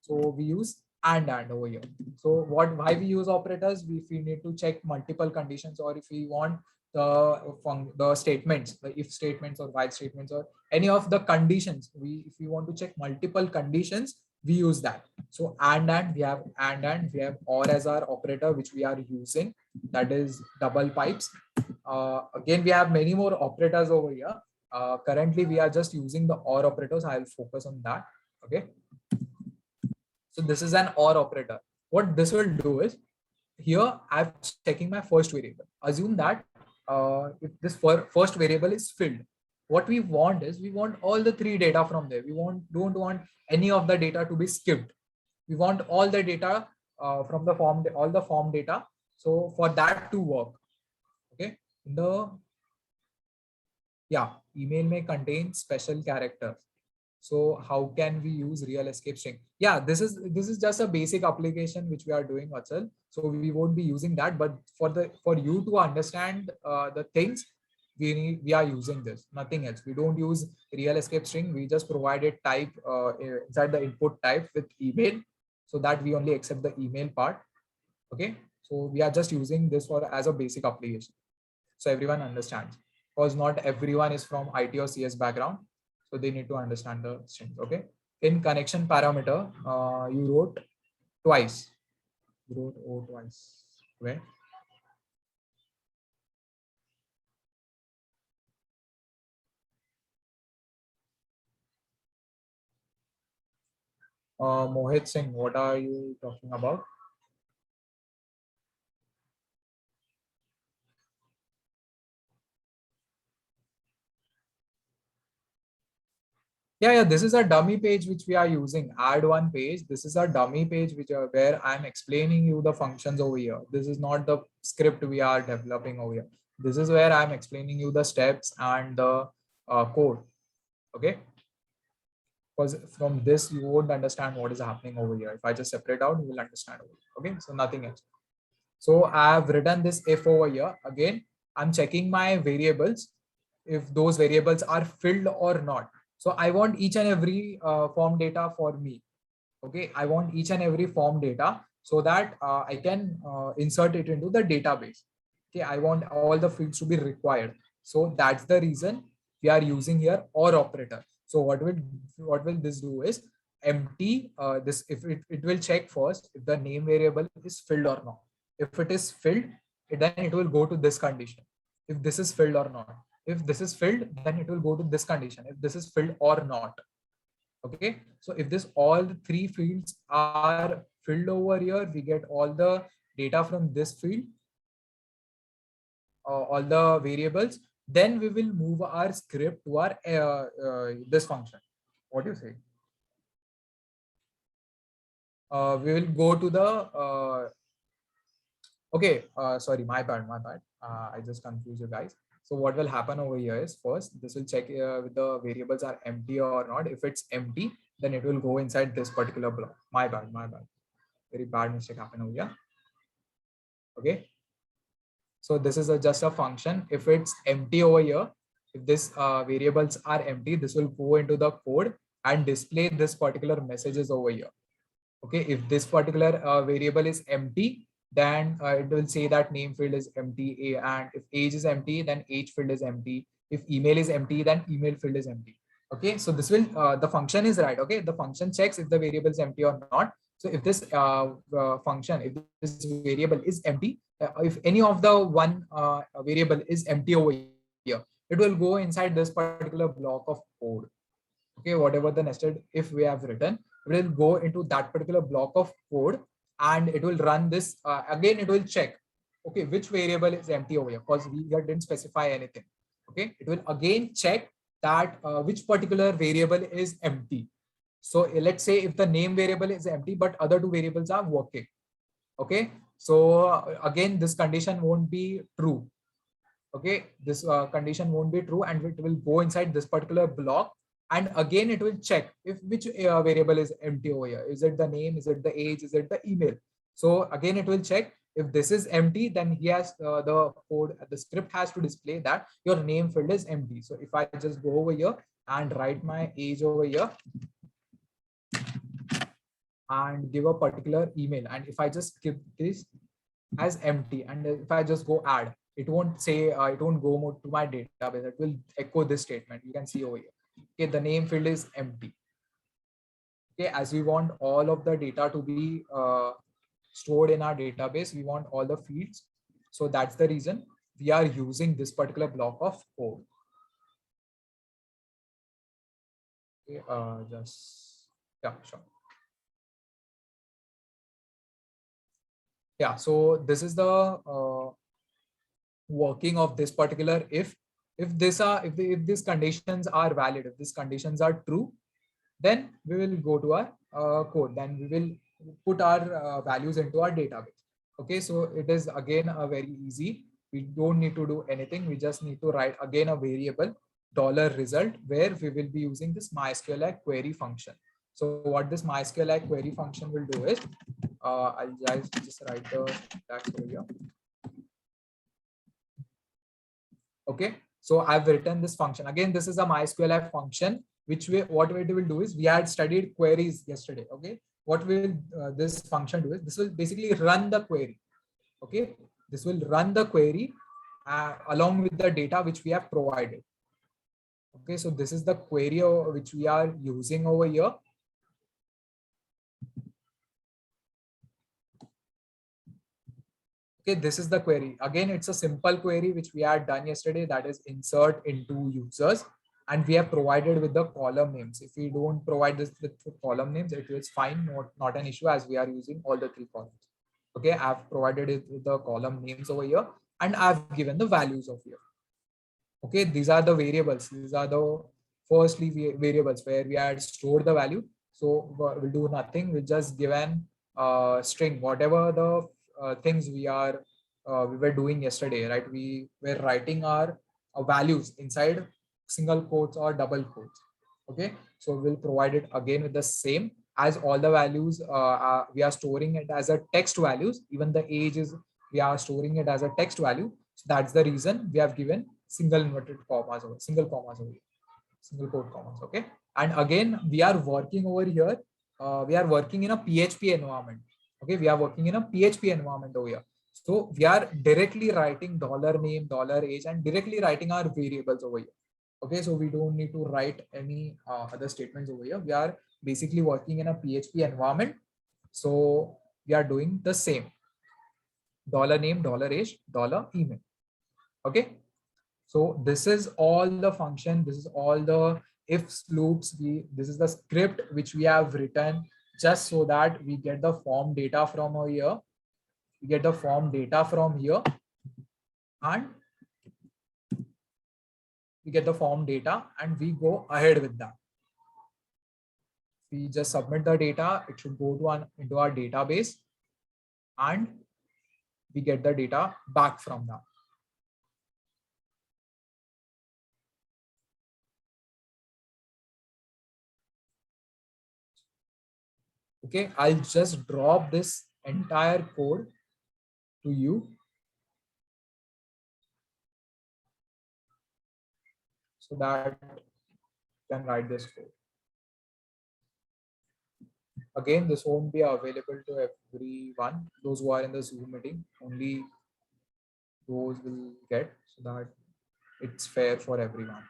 So we use and over here. So why we use operators? If we need to check multiple conditions, or if we want the statements, the if statements or while statements or any of the conditions, if we want to check multiple conditions, we use that. So and we have and we have OR as our operator, which we are using, that is double pipes. Again, we have many more operators over here. Currently we are just using the OR operators. I'll focus on that. Okay, so this is an OR operator. What this will do is, here I'm checking my first variable. Assume that if this first variable is filled, what we want is, we want all the three data from there. We don't want any of the data to be skipped. We want all the data from the form, all the form data. So for that to work, okay, email may contain special characters. So how can we use real escape string? Yeah, this is just a basic application which we are doing, Achal. So we won't be using that, but for you to understand the things, we are using this, nothing else. We don't use real escape string. We just provided type inside the input type with email, so that we only accept the email part. Okay, so we are just using this for as a basic application, so everyone understands, because not everyone is from IT or CS background, so they need to understand the strings. Okay, in connection parameter, you wrote twice. You wrote O twice. Where? Mohit Singh, what are you talking about? Yeah, this is a dummy page which we are using. Add one page. This is a dummy page which where I'm explaining you the functions over here. This is not the script we are developing over here. This is where I'm explaining you the steps and the code. Okay, because from this you won't understand what is happening over here. If I just separate out, you will understand. Okay, so nothing else. So I have written this if over here. Again, I'm checking my variables, if those variables are filled or not. So I want each and every form data for me. Okay, I want each and every form data so that I can insert it into the database. Okay, I want all the fields to be required. So that's the reason we are using here or operator. So what will this do is empty this, if it will check first if the name variable is filled or not. If it is filled, then it will go to this condition. If this is filled or not. If this is filled, then it will go to this condition. If this is filled or not. Okay, so if this all the three fields are filled over here, we get all the data from this field, all the variables, then we will move our script to our this function. What do you say? We will go to the okay, sorry, my bad. I just confused you guys. So what will happen over here is, first this will check if the variables are empty or not. If it's empty, then it will go inside this particular block. My bad. Very bad mistake happened over here. Okay, so this is just a function. If it's empty over here, if this variables are empty, this will go into the code and display this particular messages over here. Okay, if this particular variable is empty, then it will say that name field is empty, and if age is empty, then age field is empty. If email is empty, then email field is empty. Okay, so this will the function is right. Okay, the function checks if the variable is empty or not. So if this function, if this variable is empty, if any of the one variable is empty over here, it will go inside this particular block of code. Okay, whatever the nested if we have written, it will go into that particular block of code, and it will run this again. It will check, okay, which variable is empty over here, because we here didn't specify anything. Okay, it will again check that which particular variable is empty. So let's say if the name variable is empty but other two variables are working. Okay, so again this condition won't be true. Okay, this condition won't be true, and it will go inside this particular block, and again it will check if which variable is empty over here. Is it the name, is it the age, is it the email? So again it will check. If this is empty, then he has the code, the script has to display that your name field is empty. So if I just go over here and write my age over here and give a particular email, and if I just keep this as empty, and if I just go add, it won't say it won't go more to my database. It will echo this statement. You can see over here. Okay, the name field is empty. Okay, as we want all of the data to be stored in our database, we want all the fields. So that's the reason we are using this particular block of code. Okay, yeah, sure. Yeah, so this is the working of this particular if if these conditions are valid, if these conditions are true, then we will go to our code, then we will put our values into our database. Okay, so it is again a very easy. We don't need to do anything. We just need to write again a variable $result, where we will be using this MySQLi query function. So what this MySQLi query function will do is I'll just write the syntax over here. Okay, So I've written this function. Again, this is a MySQLi function, which what it will do is, we had studied queries yesterday. Okay. What will this function do is, this will basically run the query. Okay. This will run the query along with the data which we have provided. Okay. So this is the query which we are using over here. Okay, this is the query. Again, it's a simple query which we had done yesterday, that is insert into users, and we have provided with the column names. If we don't provide this with column names, it is fine, not an issue, as we are using all the 3 columns. Okay, I've provided it with the column names over here, and I've given the values of here. Okay, these are the variables. These are the firstly variables where we had stored the value. So we'll do nothing. We'll just give an string, whatever the things we were doing yesterday, right? We were writing our values inside single quotes or double quotes. Okay, so we'll provide it again with the same, as all the values we are storing it as a text values. Even the age is, we are storing it as a text value. So that's the reason we have given single inverted commas over, single commas over here, single quote commas. Okay, and again we are working over here. We are working in a PHP environment. Okay, we are working in a PHP environment over here. So we are directly writing $name, $age, and directly writing our variables over here. Okay, so we don't need to write any other statements over here. We are basically working in a PHP environment. So we are doing the same. $name, $age, $email. Okay, so this is all the function. This is all the ifs, loops. This is the script which we have written just so that we get the form data from over here. We get the form data from here, and we get the form data, and we go ahead with that. We just submit the data. It should go to into our database, and we get the data back from that. Okay, I'll just drop this entire code to you so that you can write this code. Again, this won't be available to everyone. Those who are in the Zoom meeting, only those will get, so that it's fair for everyone.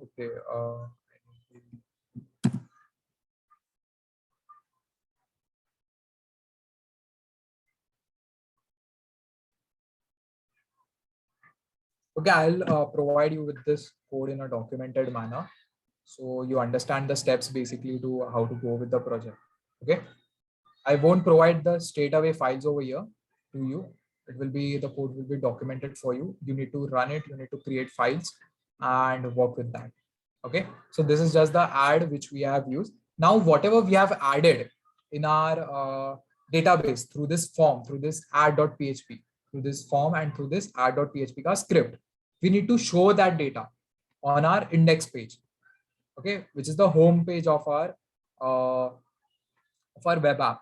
Okay. Okay, I'll provide you with this code in a documented manner, so you understand the steps basically to how to go with the project. Okay, I won't provide the straight away files over here to you. It will be, the code will be documented for you. You need to run it. You need to create files and work with that. Okay, so this is just the add which we have used. Now, whatever we have added in our database through this form, through this add.php, through this form and through this add.php script, we need to show that data on our index page. Okay, which is the home page of our web app.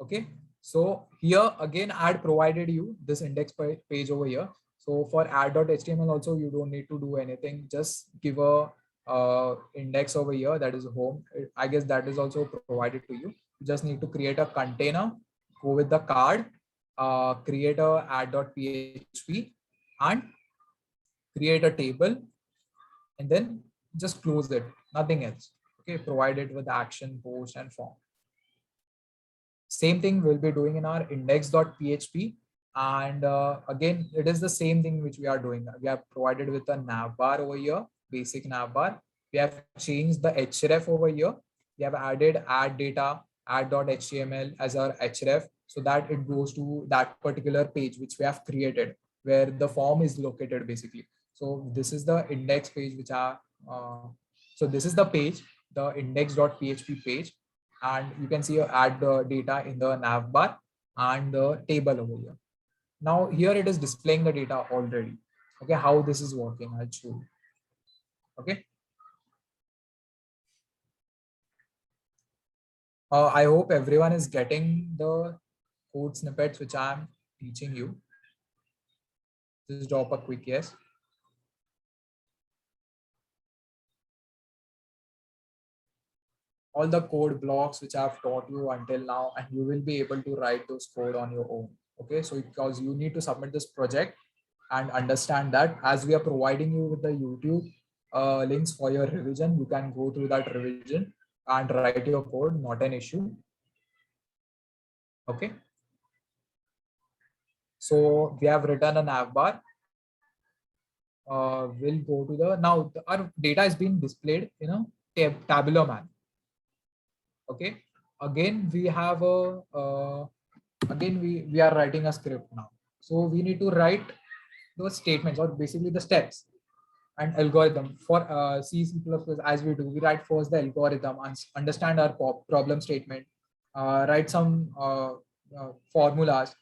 Okay, so here again, I had provided you this index page over here. So for add.html also, you don't need to do anything. Just give a index over here, that is home. I guess that is also provided to you. You just need to create a container, go with the card, create a add.php, and create a table, and then just close it, nothing else. Okay, provide it with action, post, and form. Same thing we'll be doing in our index.php. And again, it is the same thing which we are doing. We have provided with a navbar over here, basic navbar. We have changed the href over here. We have added add data, add.html as our href, so that it goes to that particular page which we have created, where the form is located basically. So this is the index page which are, so this is the page, the index.php page. And you can see you add the data in the navbar and the table over here. Now here it is displaying the data already. Okay, how this is working, I'll show you. Okay. I hope everyone is getting the code snippets which I'm teaching you. Just drop a quick yes. All the code blocks which I've taught you until now, and you will be able to write those code on your own. Okay, so because you need to submit this project and understand that as we are providing you with the YouTube links for your revision, you can go through that revision and write your code, not an issue. Okay. So we have written a navbar. We'll go to the, now our data is being displayed in a tabular manner. Okay. Again, we have a, again, we are writing a script now. So we need to write those statements, or basically the steps and algorithm for C, C++. As we do, we write first the algorithm, understand our problem statement, write some formulas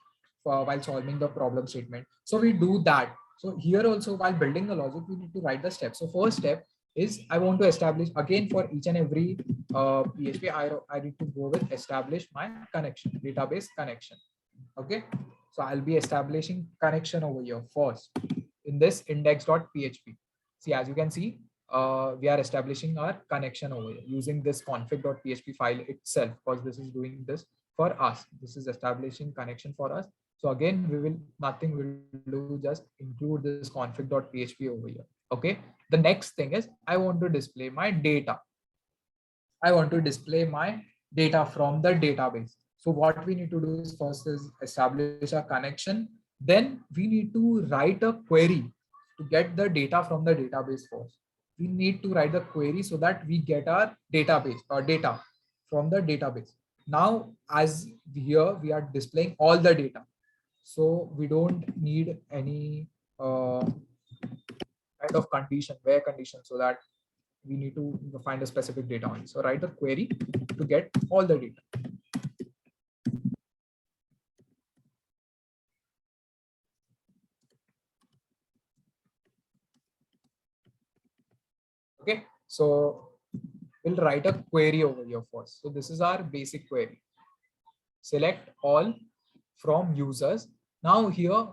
while solving the problem statement. So we do that. So here also, while building the logic, we need to write the steps. So first step is I want to establish, again, for each and every PHP, I need to go with establish my connection, database connection. Okay, so I'll be establishing connection over here first in this index.php. See, as you can see, we are establishing our connection over here using this config.php file itself, because this is doing this for us. This is establishing connection for us. So again, we will nothing will do, just include this config.php over here. Okay. The next thing is I want to display my data. I want to display my data from the database. So what we need to do is first is establish a connection. Then we need to write a query to get the data from the database first. We need to write the query so that we get our database or data from the database. Now, as here we are displaying all the data. So we don't need any kind of condition, where condition, so that we need to find a specific data only. So write a query to get all the data. Okay, so we'll write a query over here first. So this is our basic query. Select all from users. Now here,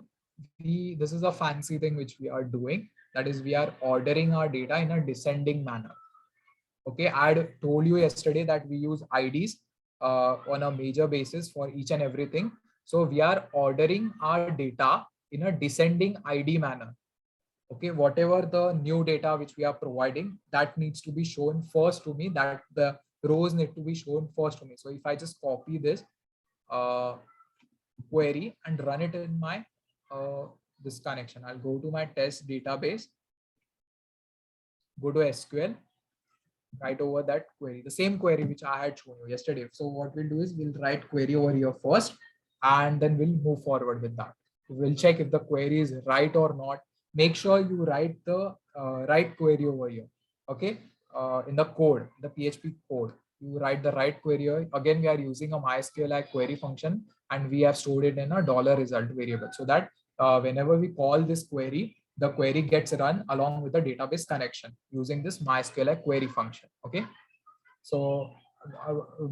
this is a fancy thing which we are doing. That is, we are ordering our data in a descending manner. Okay, I had told you yesterday that we use IDs on a major basis for each and everything. So we are ordering our data in a descending ID manner. Okay, whatever the new data which we are providing, that needs to be shown first to me, that the rows need to be shown first to me. So if I just copy this query and run it in my this connection, I'll go to my test database, go to SQL, write over that query, the same query which I had shown you yesterday. So what we'll do is we'll write query over here first, and then we'll move forward with that. We'll check if the query is right or not. Make sure you write the right query over here. Okay, in the code, the PHP code, you write the right query here. Again, we are using a MySQL query function, and we have stored it in a $result variable, so that whenever we call this query, the query gets run along with the database connection using this MySQL query function. Okay, so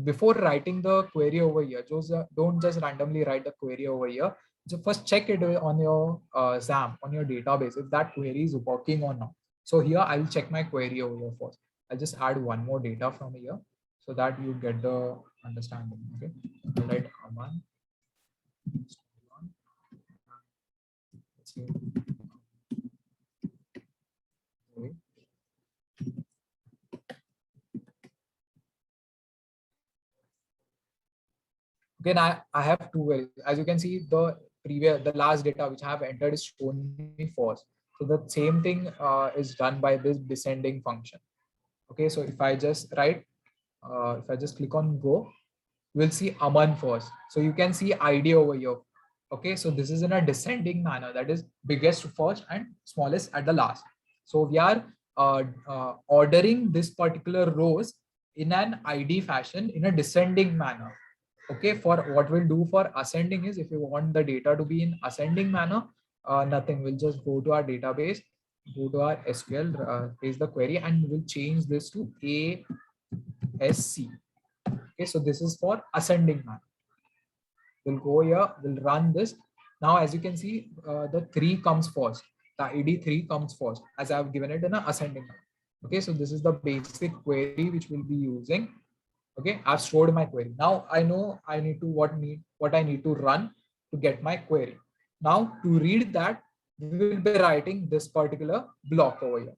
before writing the query over here, just don't just randomly write the query over here. So first check it on your XAMPP, on your database, if that query is working or not. So here I'll check my query over here first. I'll just add one more data from here so that you get the understanding. Okay, I'll write Aman. Let's see. Okay. Again, I have two queries. As you can see, the last data which I have entered is shown me first. So the same thing is done by this descending function. Okay, so if I just write, if I just click on go, we'll see Aman first. So you can see ID over here. Okay, so this is in a descending manner, that is biggest first and smallest at the last. So we are ordering this particular rows in an ID fashion in a descending manner. Okay, for what we'll do for ascending is, if you want the data to be in ascending manner, nothing, we'll just go to our database, go to our SQL, paste the query, and we'll change this to ASC. Okay, so this is for ascending manner. We'll go here, we'll run this. Now, as you can see, the 3 comes first. The ID 3 comes first, as I have given it in an ascending manner. Okay, so this is the basic query which we'll be using. Okay, I've stored my query. Now I know I need to what I need to run to get my query. Now to read that, we will be writing this particular block over here.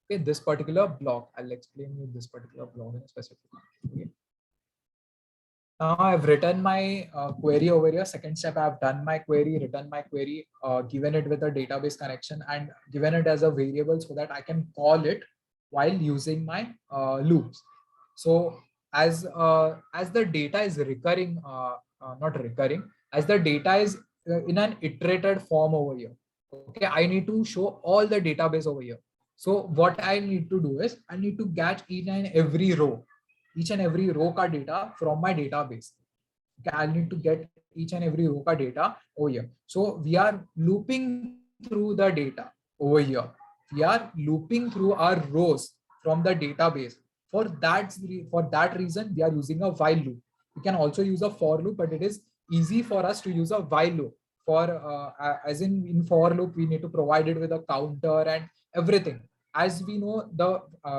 Okay, this particular block. I'll explain you this particular block in a specific. Okay. Now I've written my query over here. Second step, I've done my query, written my query, given it with a database connection and given it as a variable so that I can call it while using my loops. So as the data is recurring, not recurring, as the data is in an iterated form over here. Okay, I need to show all the database over here. So what I need to do is I need to get each and every row का data from my database. Okay, I need to get each and every row ka data over here. So we are looping through the data over here. We are looping through our rows from the database. For that reason, we are using a while loop. We can also use a for loop, but it is easy for us to use a while loop. For as in for loop, we need to provide it with a counter and everything. As we know,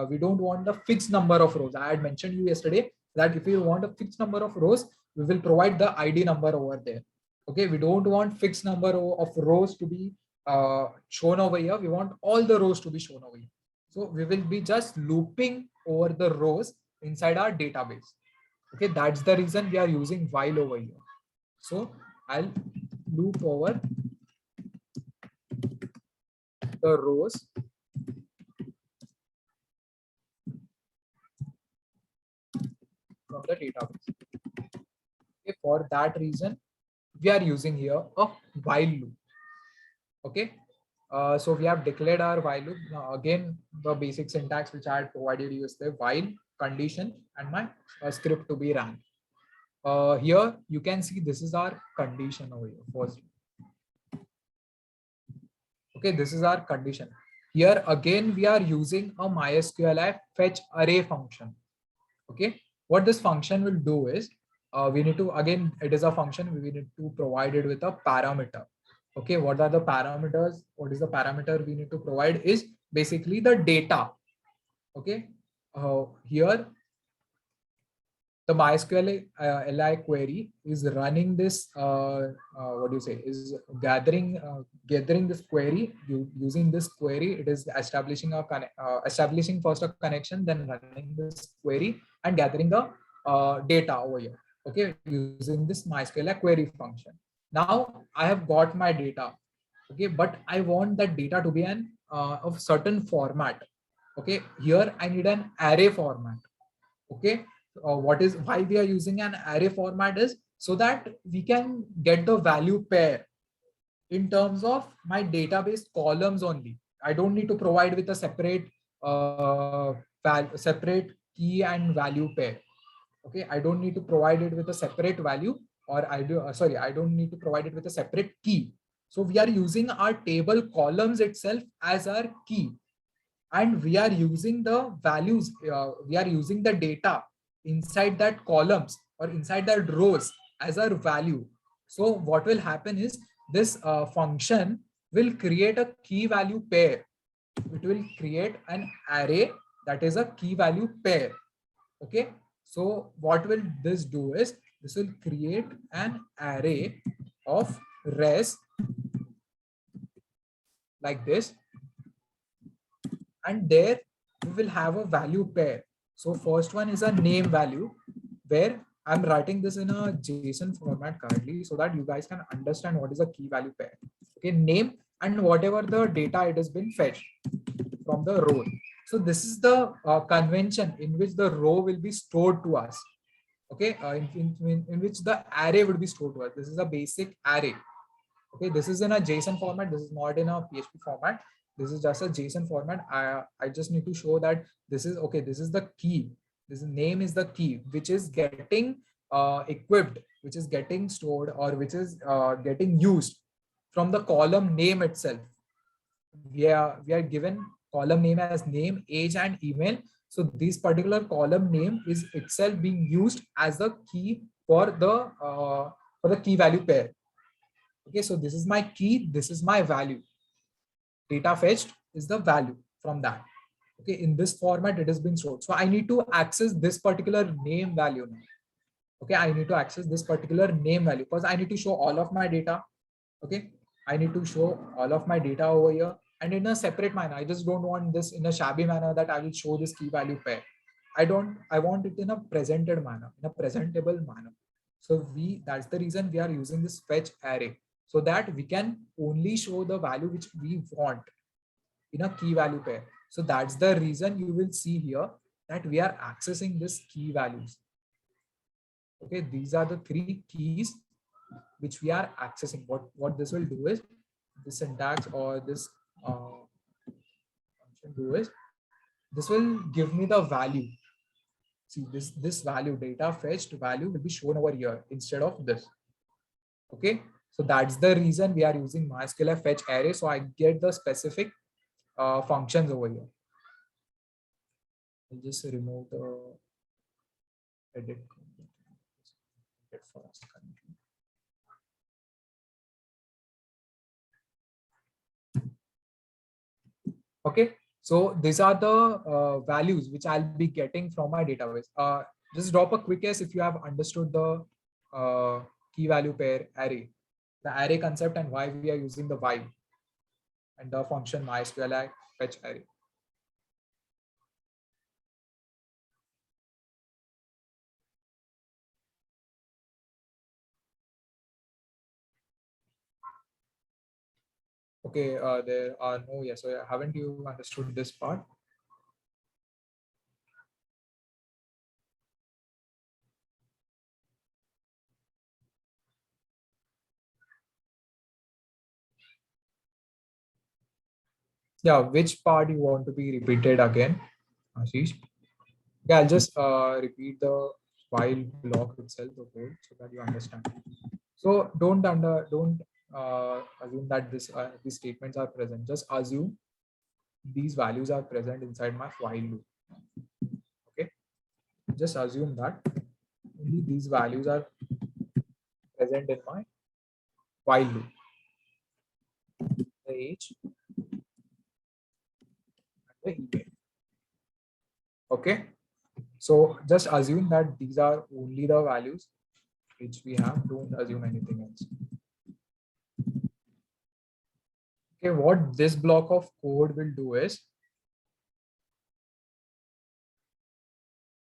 we don't want the fixed number of rows. I had mentioned you yesterday that if you want a fixed number of rows, we will provide the ID number over there. Okay, we don't want fixed number of rows to be shown over here. We want all the rows to be shown over here. So we will be just looping over the rows inside our database. Okay, that's the reason we are using while over here. So I'll loop over the rows from the database. Okay, for that reason, we are using here a while loop. Okay, so we have declared our while loop. Now again, the basic syntax which I had provided you is the while condition and my script to be ran. Here you can see this is our condition over here first. Okay, this is our condition. Here again we are using a MySQLi fetch array function. Okay, what this function will do is we need to, again, it is a function, we need to provide it with a parameter. Okay, what are the parameters? What is the parameter we need to provide is basically the data. Okay, here the MySQL li query is running this, what do you say, is gathering this query. Using this query, it is establishing first a connection, then running this query and gathering the data over here. Okay, using this MySQL query function. Now I have got my data. Okay, but I want that data to be an of certain format. Okay, here I need an array format. Okay, why we are using an array format is so that we can get the value pair in terms of my database columns only. I don't need to provide with a separate separate key and value pair. Okay, I don't need to provide it with a separate value, or I don't need to provide it with a separate key. So we are using our table columns itself as our key, and we are using the values, we are using the data inside that columns or inside that rows as our value. So what will happen is this function will create a key value pair. It will create an array that is a key value pair. Okay, so what will this do is this will create an array of res like this, and there we will have a value pair. So first one is a name value, where I'm writing this in a JSON format currently so that you guys can understand what is a key value pair. Okay, name and whatever the data it has been fetched from the row. So this is the convention in which the row will be stored to us. Okay, in which the array would be stored to us. This is a basic array. Okay, this is in a JSON format. This is not in a PHP format. This is just a JSON format. I just need to show that this is okay. This is the key. This name is the key, which is getting equipped, which is getting stored, or which is getting used from the column name itself. We are given column name as name, age, and email. So this particular column name is itself being used as the key for the key value pair. Okay, so this is my key, this is my value. Data fetched is the value from that. Okay, in this format it has been stored. So I need to access this particular name value now. Okay, I need to access this particular name value because I need to show all of my data. Okay, I need to show all of my data over here and in a separate manner. I just don't want this in a shabby manner that I will show this key value pair. I want it in a presented manner, in a presentable manner. So that's the reason we are using this fetch array, so that we can only show the value which we want in a key value pair. So that's the reason you will see here that we are accessing this key values. Okay, these are the three keys which we are accessing. What this will do is, this syntax or this function do is, this will give me the value. See, this value, data fetched value, will be shown over here instead of this. Okay, so that's the reason we are using MySQL fetch array. So I get the specific functions over here. I'll just remove the edit for us currently. Okay, so these are the values which I'll be getting from my database. Just drop a quick guess if you have understood the key value pair array, the array concept, and why we are using the while and the function MySQL fetch array. Okay, there are no, yes. So haven't you understood this part? Yeah, which part you want to be repeated again, Ashish? Yeah, I'll just repeat the while block itself, the code, so that you understand. So don't assume that these statements are present. Just assume these values are present inside my while loop. Okay, just assume that only these values are present in my while loop. The age and the email. Okay, so just assume that these are only the values which we have. Don't assume anything else. Okay, what this block of code will do is,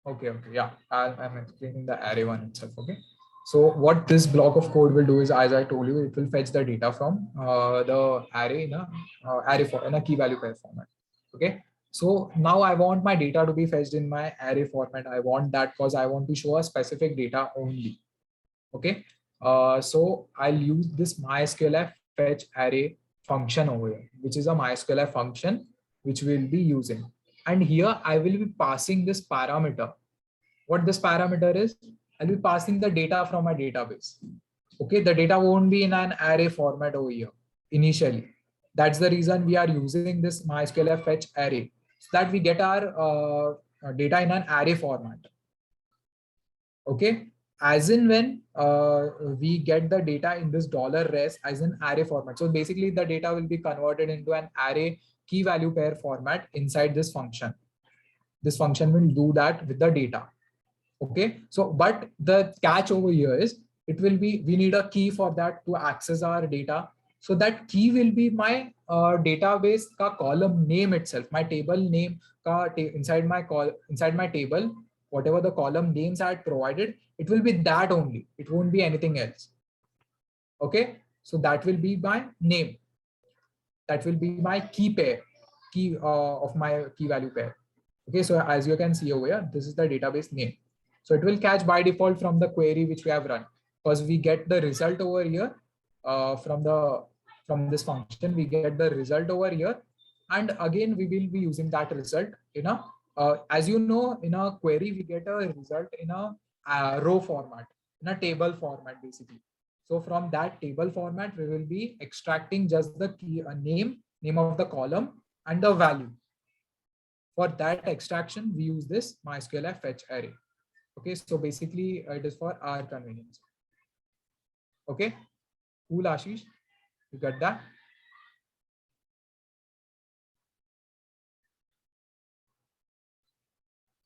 okay, yeah, I'm explaining the array one itself. Okay, so what this block of code will do is, as I told you, it will fetch the data from the array in a key value pair format. Okay, so now I want my data to be fetched in my array format. I want that because I want to show a specific data only. Okay, so I'll use this MySQL fetch array function over here, which is a MySQL function which we'll be using. And here I will be passing this parameter. What this parameter is, I'll be passing the data from my database. Okay, the data won't be in an array format over here initially. That's the reason we are using this MySQL fetch array, so that we get our data in an array format. Okay, as in when we get the data in this $res as an array format. So basically the data will be converted into an array key value pair format inside this function. This function will do that with the data. Okay, so but the catch over here is, it will be, we need a key for that to access our data. So that key will be my database ka column name itself, my table name inside my table, whatever the column names I had provided, it will be that only. It won't be anything else. Okay, so that will be my name. That will be my key pair, key of my key value pair. Okay, so as you can see over here, this is the database name. So it will catch by default from the query which we have run, because we get the result over here from this function. We get the result over here, and again we will be using that result in a as you know, in a query we get a result in a row format, in a table format basically. So from that table format, we will be extracting just the key name of the column and the value. For that extraction, we use this MySQL fetch array. Okay, so basically it is for our convenience. Okay, cool, Ashish, you got that?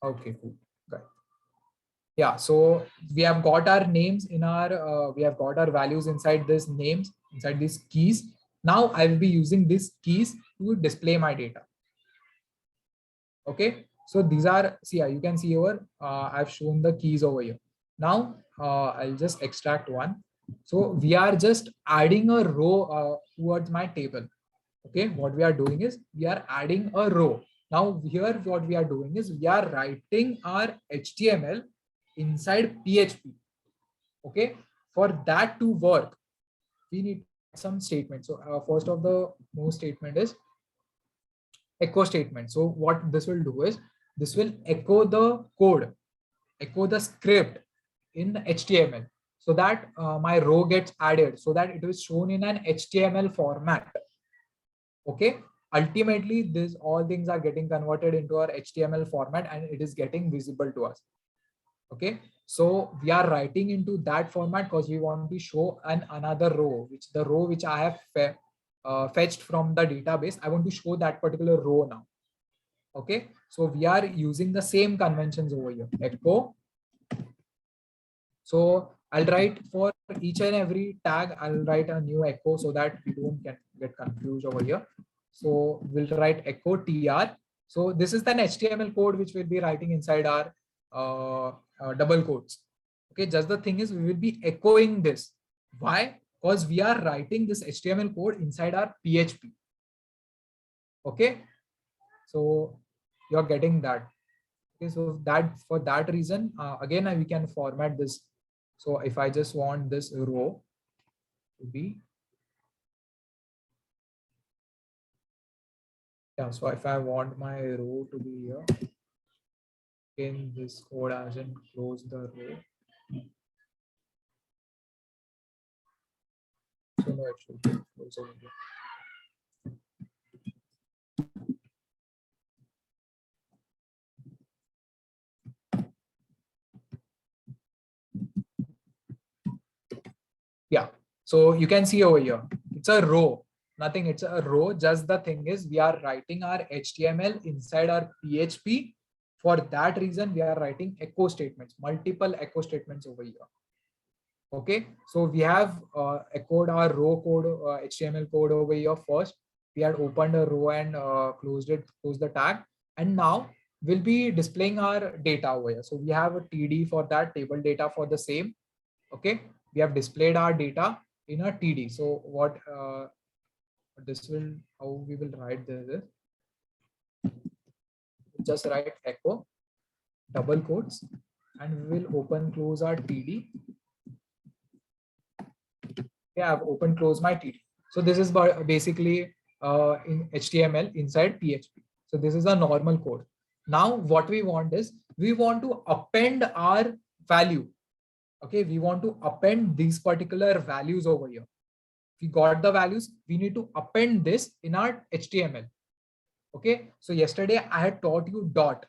Okay, cool. Got it. Yeah, so we have got our names in our we have got our values inside this names, inside these keys. Now I will be using these keys to display my data. Okay, so these are, see, you can see over, I've shown the keys over here. Now I'll just extract one. So we are just adding a row towards my table. Okay, what we are doing is we are adding a row. Now here what we are doing is we are writing our HTML inside PHP. Okay, for that to work, we need some statement. So first of the most statement is echo statement. So what this will do is this will echo the code, echo the script in HTML, so that my row gets added, so that it is shown in an HTML format. Okay, ultimately this all things are getting converted into our HTML format and it is getting visible to us. Okay, so we are writing into that format because we want to show another row, which the row which I have fetched from the database. I want to show that particular row now. Okay, so we are using the same conventions over here. Echo. So I'll write for each and every tag, I'll write a new echo so that we don't get confused over here. So we'll write echo tr. So this is an HTML code which we'll be writing inside our double quotes. Okay, just the thing is we will be echoing this. Why? Because we are writing this HTML code inside our PHP. Okay, so you're getting that. Okay, so that for that reason, again, we can format this. So if I just want this row to be, yeah, so if I want my row to be here, in this code as in close the row. So no, it should be close over here. Yeah, so you can see over here, it's a row, nothing, it's a row. Just the thing is we are writing our HTML inside our PHP. For that reason, we are writing echo statements, multiple echo statements over here. Okay, so we have echoed our row code, HTML code over here first. We had opened a row and closed the tag. And now we'll be displaying our data over here. So we have a TD for that, table data for the same. Okay, we have displayed our data in a TD. So what this will, how we will write this is, just write echo, double quotes, and we will open close our TD. Yeah, I've opened close my TD. So this is basically in HTML inside PHP. So this is a normal code. Now what we want is we want to append our value. Okay, we want to append these particular values over here. We got the values, we need to append this in our HTML. Okay, so yesterday I had taught you dot,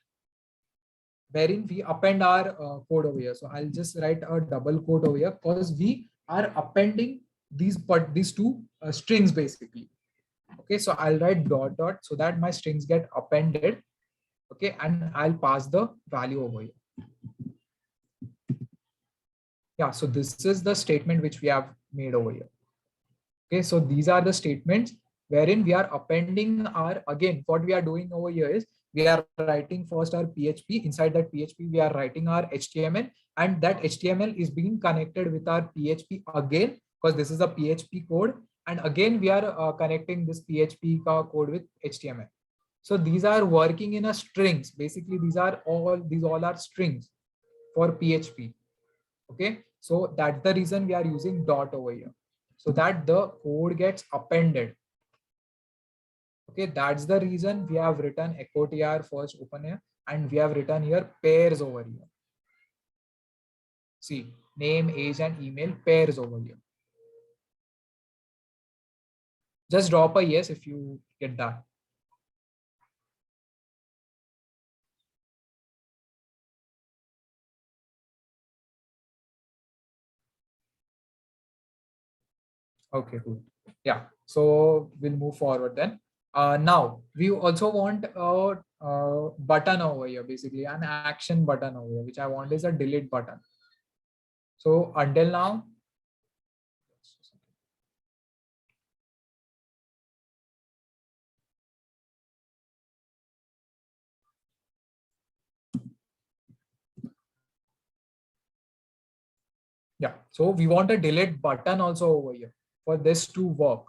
wherein we append our code over here. So I'll just write a double quote over here because we are appending these two strings basically. Okay, so I'll write dot dot so that my strings get appended. Okay, and I'll pass the value over here. Yeah, so this is the statement which we have made over here. Okay, so these are the statements wherein we are appending our, again, what we are doing over here is we are writing first our PHP. Inside that PHP, we are writing our HTML, and that HTML is being connected with our PHP again, because this is a PHP code. And again, we are connecting this PHP code with HTML. So these are working in a strings. Basically, these all are strings for PHP. Okay, so that's the reason we are using dot over here, so that the code gets appended. Okay, that's the reason we have written echo tr first, open here, and we have written here pairs over here. See, name, age, and email pairs over here. Just drop a yes if you get that. Okay, cool. Yeah. So we'll move forward then. Now we also want a button over here, basically an action button over here, which I want is a delete button. So until now, yeah. So we want a delete button also over here for this to work.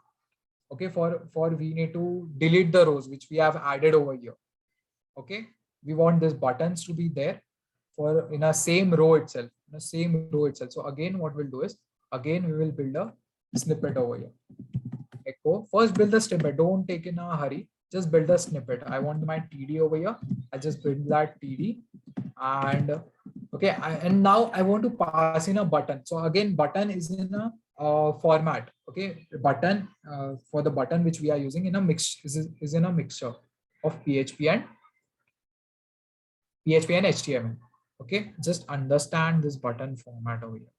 Okay, for we need to delete the rows which we have added over here. Okay, we want these buttons to be there for in a same row itself, in the same row itself. So again, what we'll do is again we will build a snippet over here. Echo. First build the snippet. Don't take in a hurry. Just build a snippet. I want my TD over here. I just build that TD and okay. And now I want to pass in a button. So again, button is in a format. Okay, button for the button which we are using in a mix is in a mixture of PHP and HTML. Okay, just understand this button format over here.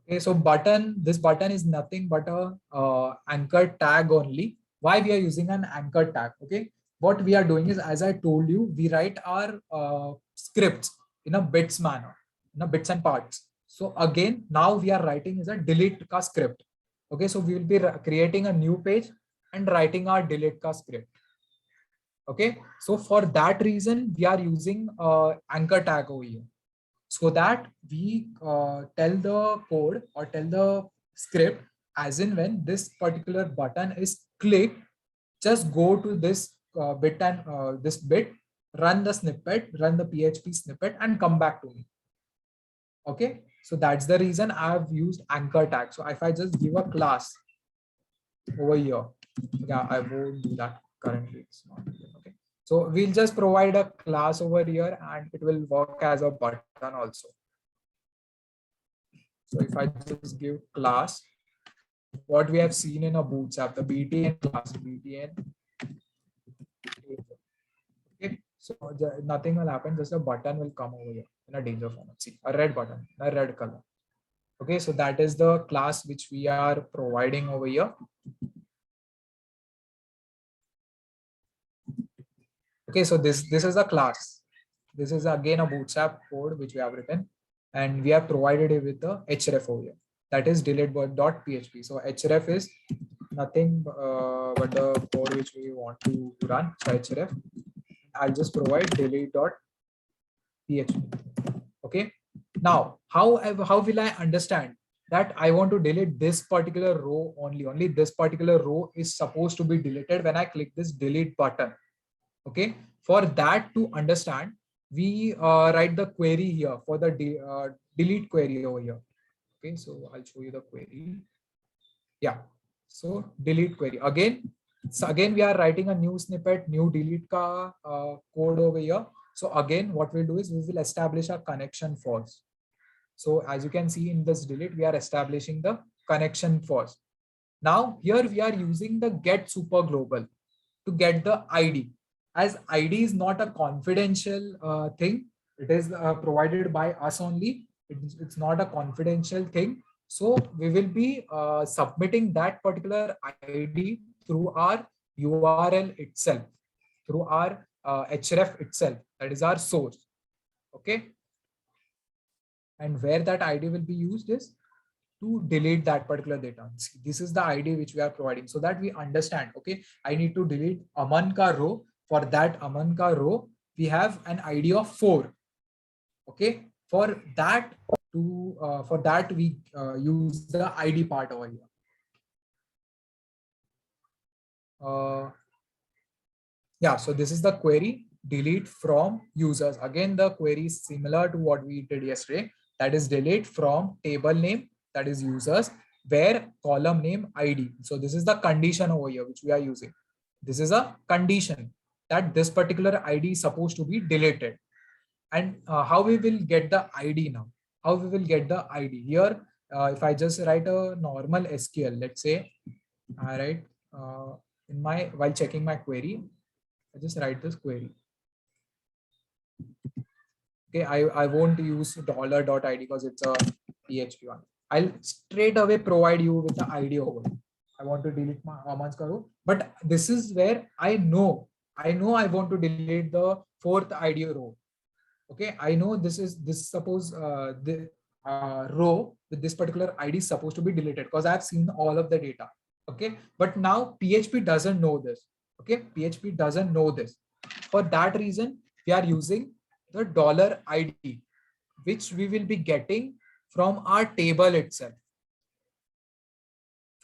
Okay, so this button is nothing but a anchor tag only. Why we are using an anchor tag? Okay, what we are doing is, as I told you, we write our scripts in a bits manner, in a bits and parts. So again, now we are writing is a delete ka script. Okay, so we will be creating a new page and writing our delete ka script. Okay, so for that reason, we are using anchor tag over here, so that we tell the code or tell the script as in when this particular button is clicked, just go to this bit and this bit, run the snippet, run the PHP snippet and come back to me. Okay, so that's the reason I've used anchor tag. So if I just give a class over here, yeah, I won't do that currently. It's not okay. So we'll just provide a class over here and it will work as a button also. So if I just give class, what we have seen in a Bootstrap, the BTN class, BTN. Okay, so nothing will happen, just a button will come over here in a danger format. See, a red button, a red color. Okay, so that is the class which we are providing over here. Okay, so this is a class. This is again a Bootstrap code which we have written, and we have provided it with the href over here. That is delete.php. So href is nothing but the code which we want to run. So href, I'll just provide delete.php. Okay. Now, how will I understand that I want to delete this particular row only? Only this particular row is supposed to be deleted when I click this delete button. Okay, for that to understand, we write the query here for the delete query over here. Okay, so I'll show you the query. Yeah, so delete query again. So again, we are writing a new snippet, new delete ka code over here. So again, what we'll do is we will establish a connection first. So as you can see in this delete, we are establishing the connection first. Now here we are using the get super global to get the ID. As ID is not a confidential thing, it is provided by us only. It's not a confidential thing. So we will be submitting that particular ID through our URL itself, through our href itself. That is our source. Okay. And where that ID will be used is to delete that particular data. See, this is the ID which we are providing so that we understand, okay, I need to delete Aman ka row. For that Aman ka row, we have an ID of 4. Okay, for that we use the ID part over here. Yeah, so this is the query, delete from users. Again, the query is similar to what we did yesterday. That is delete from table name, that is users, where column name ID. So this is the condition over here which we are using. This is a condition that this particular ID is supposed to be deleted. And how we will get the ID now? How we will get the ID here? If I just write a normal SQL, let's say I write while checking my query, I just write this query. Okay, I won't use $.id because it's a PHP one. I'll straight away provide you with the ID over. I want to delete my Aman's Karu, but this is where I know I want to delete the fourth ID row. Okay, I know this suppose the row with this particular ID is supposed to be deleted because I've seen all of the data. Okay, but now PHP doesn't know this. Okay, PHP doesn't know this. For that reason, we are using the $ID, which we will be getting from our table itself,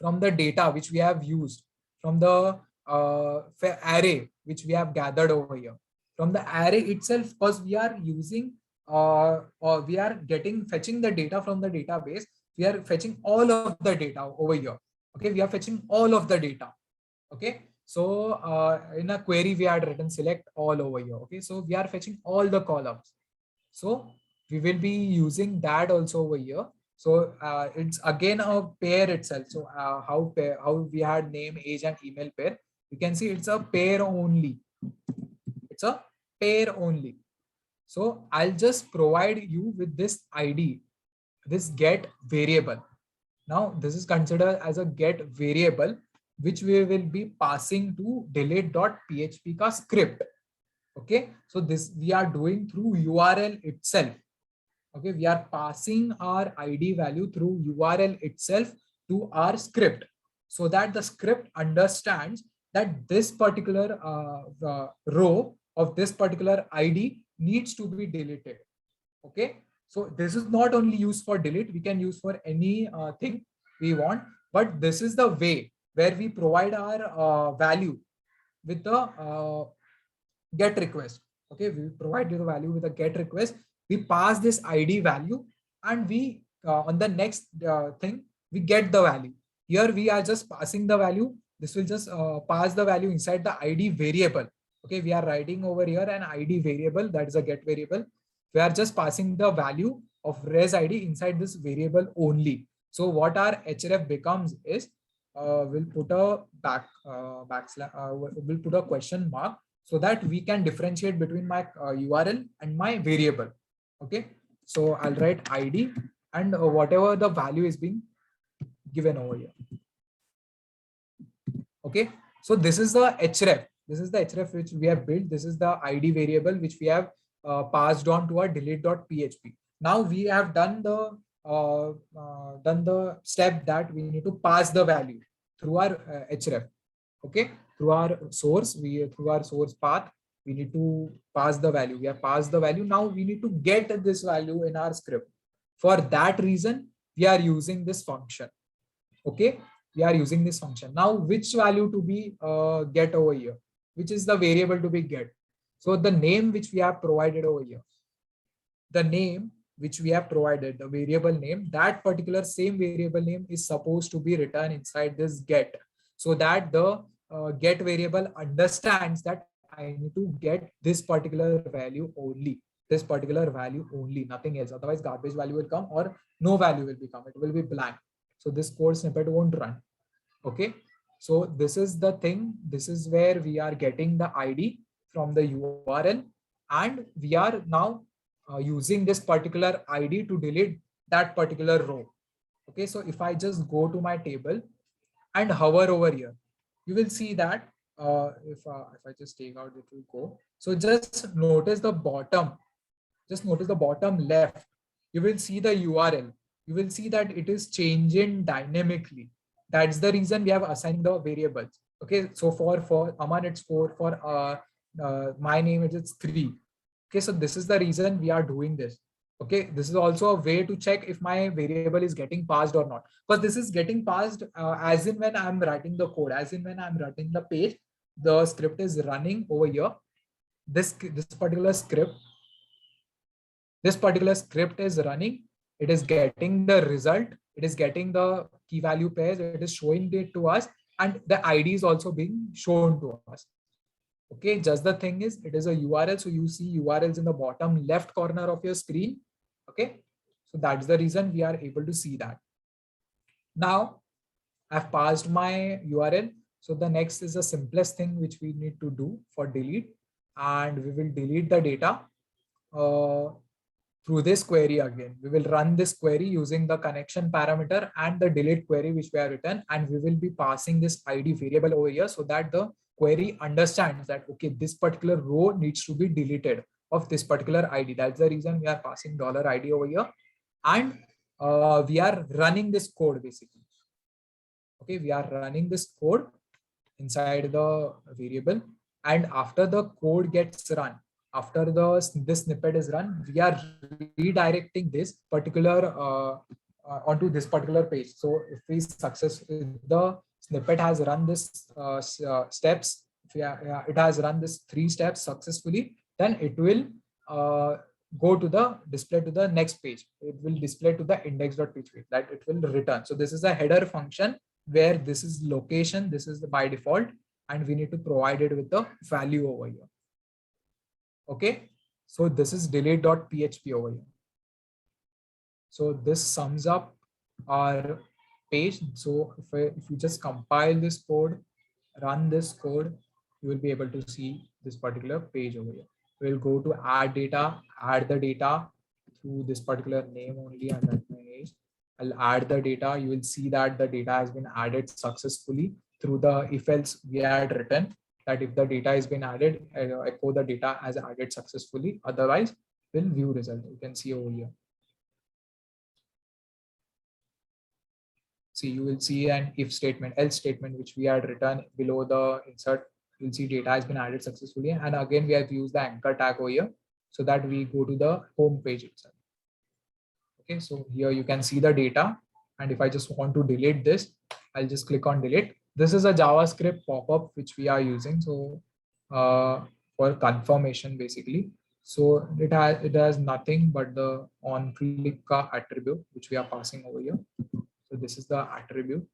from the data which we have used, from the array which we have gathered over here, from the array itself, because we are using or we are fetching the data from the database. We are fetching all of the data over here. Okay, we are fetching all of the data. Okay, so in a query we had written select all over here. Okay, so we are fetching all the columns. So we will be using that also over here. So it's again a pair itself. So how we had name, age, and email pair. You can see it's a pair only. It's a pair only. So I'll just provide you with this ID, this get variable. Now this is considered as a get variable, which we will be passing to delete.php ka script. Okay, so this we are doing through URL itself. Okay, we are passing our ID value through URL itself to our script, so that the script understands that this particular row of this particular ID needs to be deleted. Okay, so this is not only used for delete, we can use for any thing we want, but this is the way where we provide our value with the get request. Okay, we provide you the value with a get request. We pass this ID value, and we on the next thing we get the value. Here we are just passing the value. This will just pass the value inside the ID variable. Okay, we are writing over here an ID variable, that is a get variable. We are just passing the value of res ID inside this variable only. So what our href becomes is we'll put a we'll put a question mark, so that we can differentiate between my URL and my variable. Okay, so I'll write ID and whatever the value is being given over here. Okay, so this is the href. This is the href which we have built. This is the ID variable which we have passed on to our delete.php. Now we have done the step that we need to pass the value through our href. Okay, through our source, through our source path, we need to pass the value. We have passed the value. Now we need to get this value in our script. For that reason, we are using this function. Okay, we are using this function. Now which value to be get over here? Which is the variable to be get? So the name which we have provided over here, the name which we have provided, the variable name, that particular same variable name is supposed to be written inside this get, so that the get variable understands that I need to get this particular value only, this particular value only, nothing else. Otherwise garbage value will come or no value will become, it will be blank. So this code snippet won't run. Okay, so this is the thing. This is where we are getting the ID from the URL, and we are now using this particular ID to delete that particular row. Okay, so if I just go to my table and hover over here, you will see that if I just take out, it will go. So just notice the bottom. Just notice the bottom left. You will see the URL. You will see that it is changing dynamically. That's the reason we have assigned the variables. Okay, so for Aman it's 4, for my name it's 3. Okay, so this is the reason we are doing this. Okay, this is also a way to check if my variable is getting passed or not, because this is getting passed as in when I'm writing the code, as in when I'm writing the page, the script is running over here. This particular script is running. It is getting the result. It is getting the key value pairs. It is showing it to us, and the ID is also being shown to us. Okay, just the thing is, it is a URL. So you see URLs in the bottom left corner of your screen. Okay, so that's the reason we are able to see that. Now I've passed my URL. So the next is the simplest thing which we need to do for delete, and we will delete the data. through this query again. We will run this query using the connection parameter and the delete query which we have written, and we will be passing this ID variable over here so that the query understands that, okay, this particular row needs to be deleted of this particular ID. That's the reason we are passing $ID over here. And we are running this code basically. Okay, we are running this code inside the variable, and after the code gets run, after this snippet is run, we are redirecting this particular onto this particular page. So if the snippet has run this steps, if it has run this 3 steps successfully, then it will go to the display to the next page. It will display to the index.php that it will return. So this is a header function where this is location, this is the by default, and we need to provide it with the value over here. Okay, so this is delete.php over here. So this sums up our page. So if you just compile this code, run this code, you will be able to see this particular page over here. We'll go to add data, add the data through this particular name only, and that's my age. I'll add the data. You will see that the data has been added successfully through the if else we had written that if the data has been added, echo the data as added successfully. Otherwise, we'll view result. You can see over here. See, you will see an if statement, else statement, which we had written below the insert. You'll see data has been added successfully. And again, we have used the anchor tag over here so that we go to the home page itself. Okay, so here you can see the data. And if I just want to delete this, I'll just click on delete. This is a JavaScript pop-up which we are using. So for confirmation, basically. So it has nothing but the on click attribute which we are passing over here. So this is the attribute.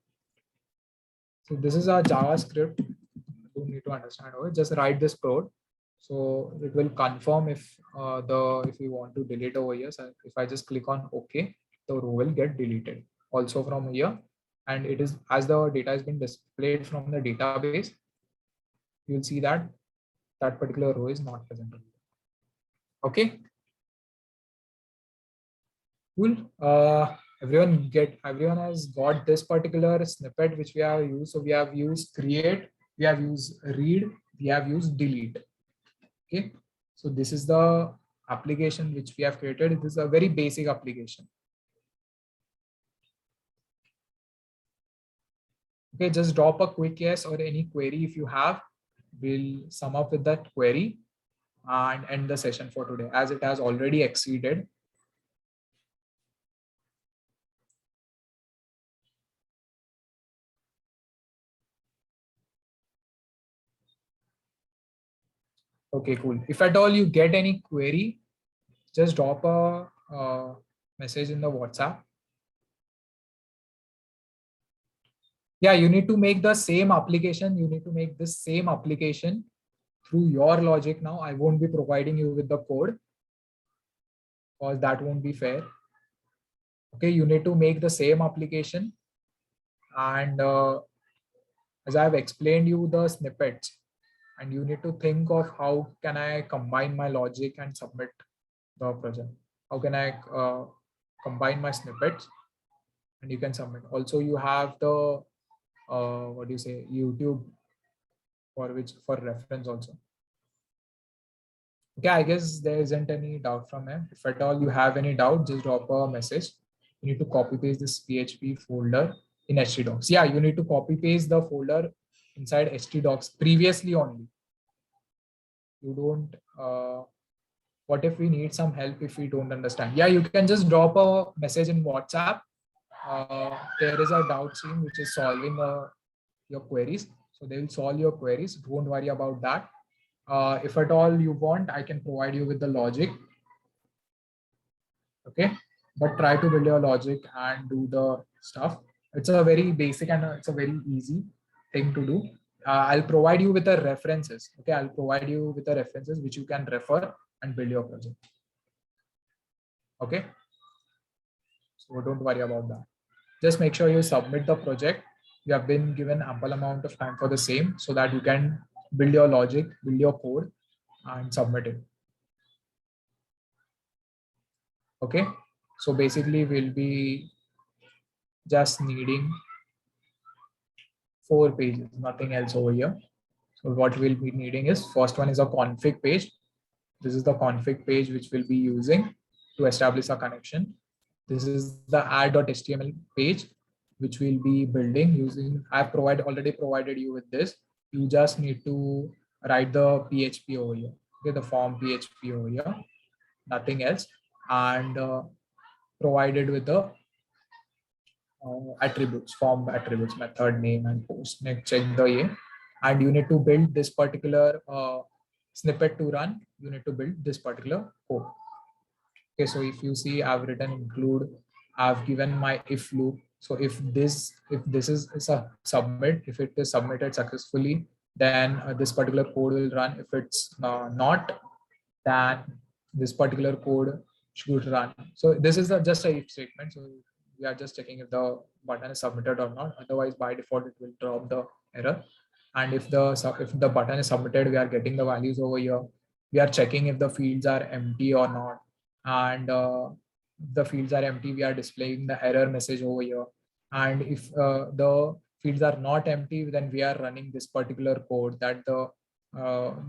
So this is a JavaScript. You don't need to understand over. Just write this code. So it will confirm if we want to delete over here. So if I just click on OK, the row will get deleted also from here. And it is as the data has been displayed from the database, you will see that that particular row is not present. Okay. Cool. Everyone has got this particular snippet which we have used. So we have used create, we have used read, we have used delete. Okay, so this is the application which we have created. This is a very basic application. Okay, just drop a quick yes or any query if you have. We'll sum up with that query and end the session for today as it has already exceeded. Okay, cool. If at all you get any query, just drop a message in the WhatsApp. Yeah, you need to make the same application. You need to make this same application through your logic now. I won't be providing you with the code because that won't be fair. Okay, you need to make the same application. And as I've explained you the snippets, and you need to think of how can I combine my logic and submit the project. How can I combine my snippets and you can submit. Also, you have the what do you say, YouTube for reference also. Okay, I guess there isn't any doubt from him. If at all you have any doubt, just drop a message. You need to copy paste this PHP folder in htdocs. Yeah, you need to copy paste the folder inside htdocs previously only. You don't, what if we need some help if we don't understand? Yeah, you can just drop a message in WhatsApp. There is a doubt team which is solving your queries. So they will solve your queries. Don't worry about that. If at all you want, I can provide you with the logic. Okay, but try to build your logic and do the stuff. It's a very basic and it's a very easy thing to do. I'll provide you with the references. Okay, I'll provide you with the references which you can refer and build your project. Okay, so don't worry about that. Just make sure you submit the project. You have been given ample amount of time for the same so that you can build your logic, build your code and submit it. Okay, so basically we'll be just needing 4 pages, nothing else over here. So what we'll be needing is, first one is a config page. This is the config page which we'll be using to establish a connection. This is the add.html page which we'll be building using. I've already provided you with this. You just need to write the PHP over here. Okay, the form PHP over here, nothing else, and provided with the attributes, form attributes, method name and post. Next, check the A, and you need to build this particular snippet to run. You need to build this particular code. Okay, so if you see, I've written include, I've given my if loop. So if this is a submit, if it is submitted successfully, then this particular code will run. If it's not, then this particular code should run. So this is just a if statement. So we are just checking if the button is submitted or not. Otherwise, by default, it will drop the error. And if the button is submitted, we are getting the values over here. We are checking if the fields are empty or not. And the fields are empty, we are displaying the error message over here. And if the fields are not empty, then we are running this particular code that the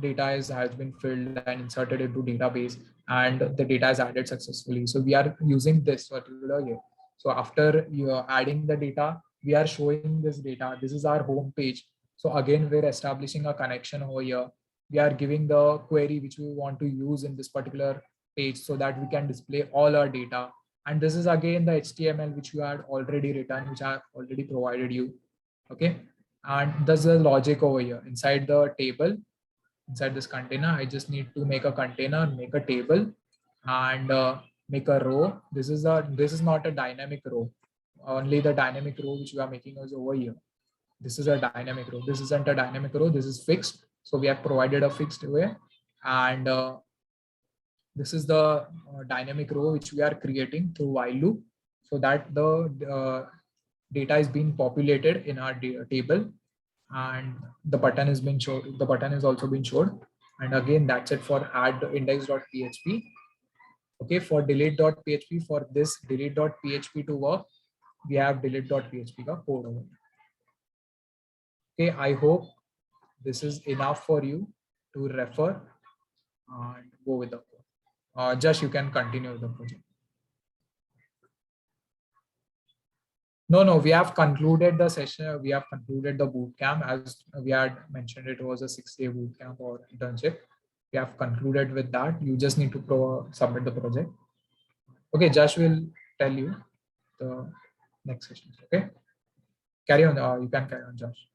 data has been filled and inserted into database, and the data is added successfully. So we are using this particular here. So after you are adding the data, we are showing this data. This is our home page. So again, we're establishing a connection over here. We are giving the query which we want to use in this particular page so that we can display all our data. And this is again the HTML which you had already written, which I have already provided you. Okay. And there's the logic over here inside the table. Inside this container, I just need to make a container, make a table, and make a row. This is not a dynamic row. Only the dynamic row which we are making is over here. This is a dynamic row. This isn't a dynamic row. This is fixed. So we have provided a fixed way, and this is the dynamic row which we are creating through while loop, so that the data is being populated in our table, and the button is being showed. The button is also being showed. And again, that's it for add index.php. Okay, for delete.php, for this delete.php to work, we have delete.php ka code over here. Okay, I hope this is enough for you to refer and go with the code. Just you can continue with the project. No, we have concluded the session. We have concluded the boot camp. As we had mentioned, it was a 6-day boot camp or internship. We have concluded with that. You just need to submit the project. Okay, Josh will tell you the next session. Okay, carry on. You can carry on, Josh.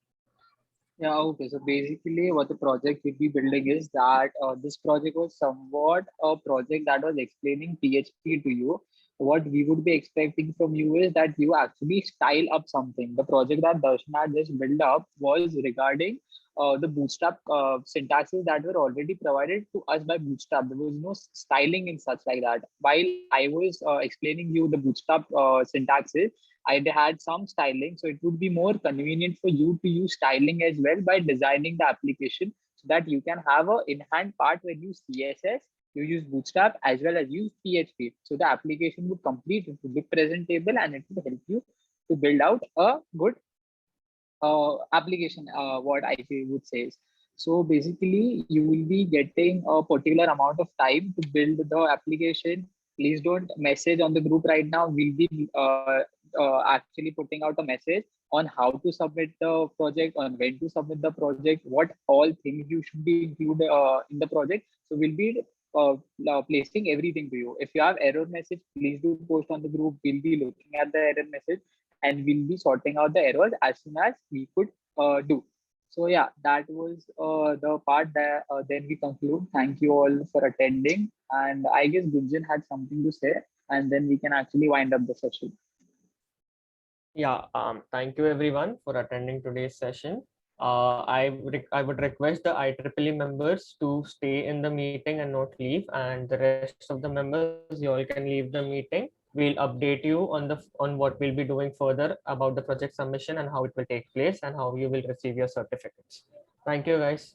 Yeah, okay. So basically, what the project we'll be building is that this project was somewhat a project that was explaining PHP to you. What we would be expecting from you is that you actually style up something. The project that Darshan just built up was regarding the Bootstrap syntaxes that were already provided to us by Bootstrap. There was no styling and such like that. While I was explaining you the Bootstrap syntaxes, I had some styling, so it would be more convenient for you to use styling as well by designing the application, so that you can have a in-hand part where you use CSS, you use Bootstrap as well as use PHP. So the application would complete, it would be presentable, and it would help you to build out a good application. What I would say is, so basically you will be getting a particular amount of time to build the application. Please don't message on the group right now. We'll be actually putting out a message on how to submit the project, on when to submit the project, what all things you should be included in the project. So we'll be placing everything to you. If you have error message, please do post on the group. We'll be looking at the error message and we'll be sorting out the errors as soon as we could do. So yeah, that was the part that then we conclude. Thank you all for attending. And I guess Gunjan had something to say, and then we can actually wind up the session. Yeah, thank you everyone for attending today's session. I would request the IEEE members to stay in the meeting and not leave, and the rest of the members, you all can leave the meeting. We'll update you on what we'll be doing further about the project submission and how it will take place and how you will receive your certificates. Thank you, guys.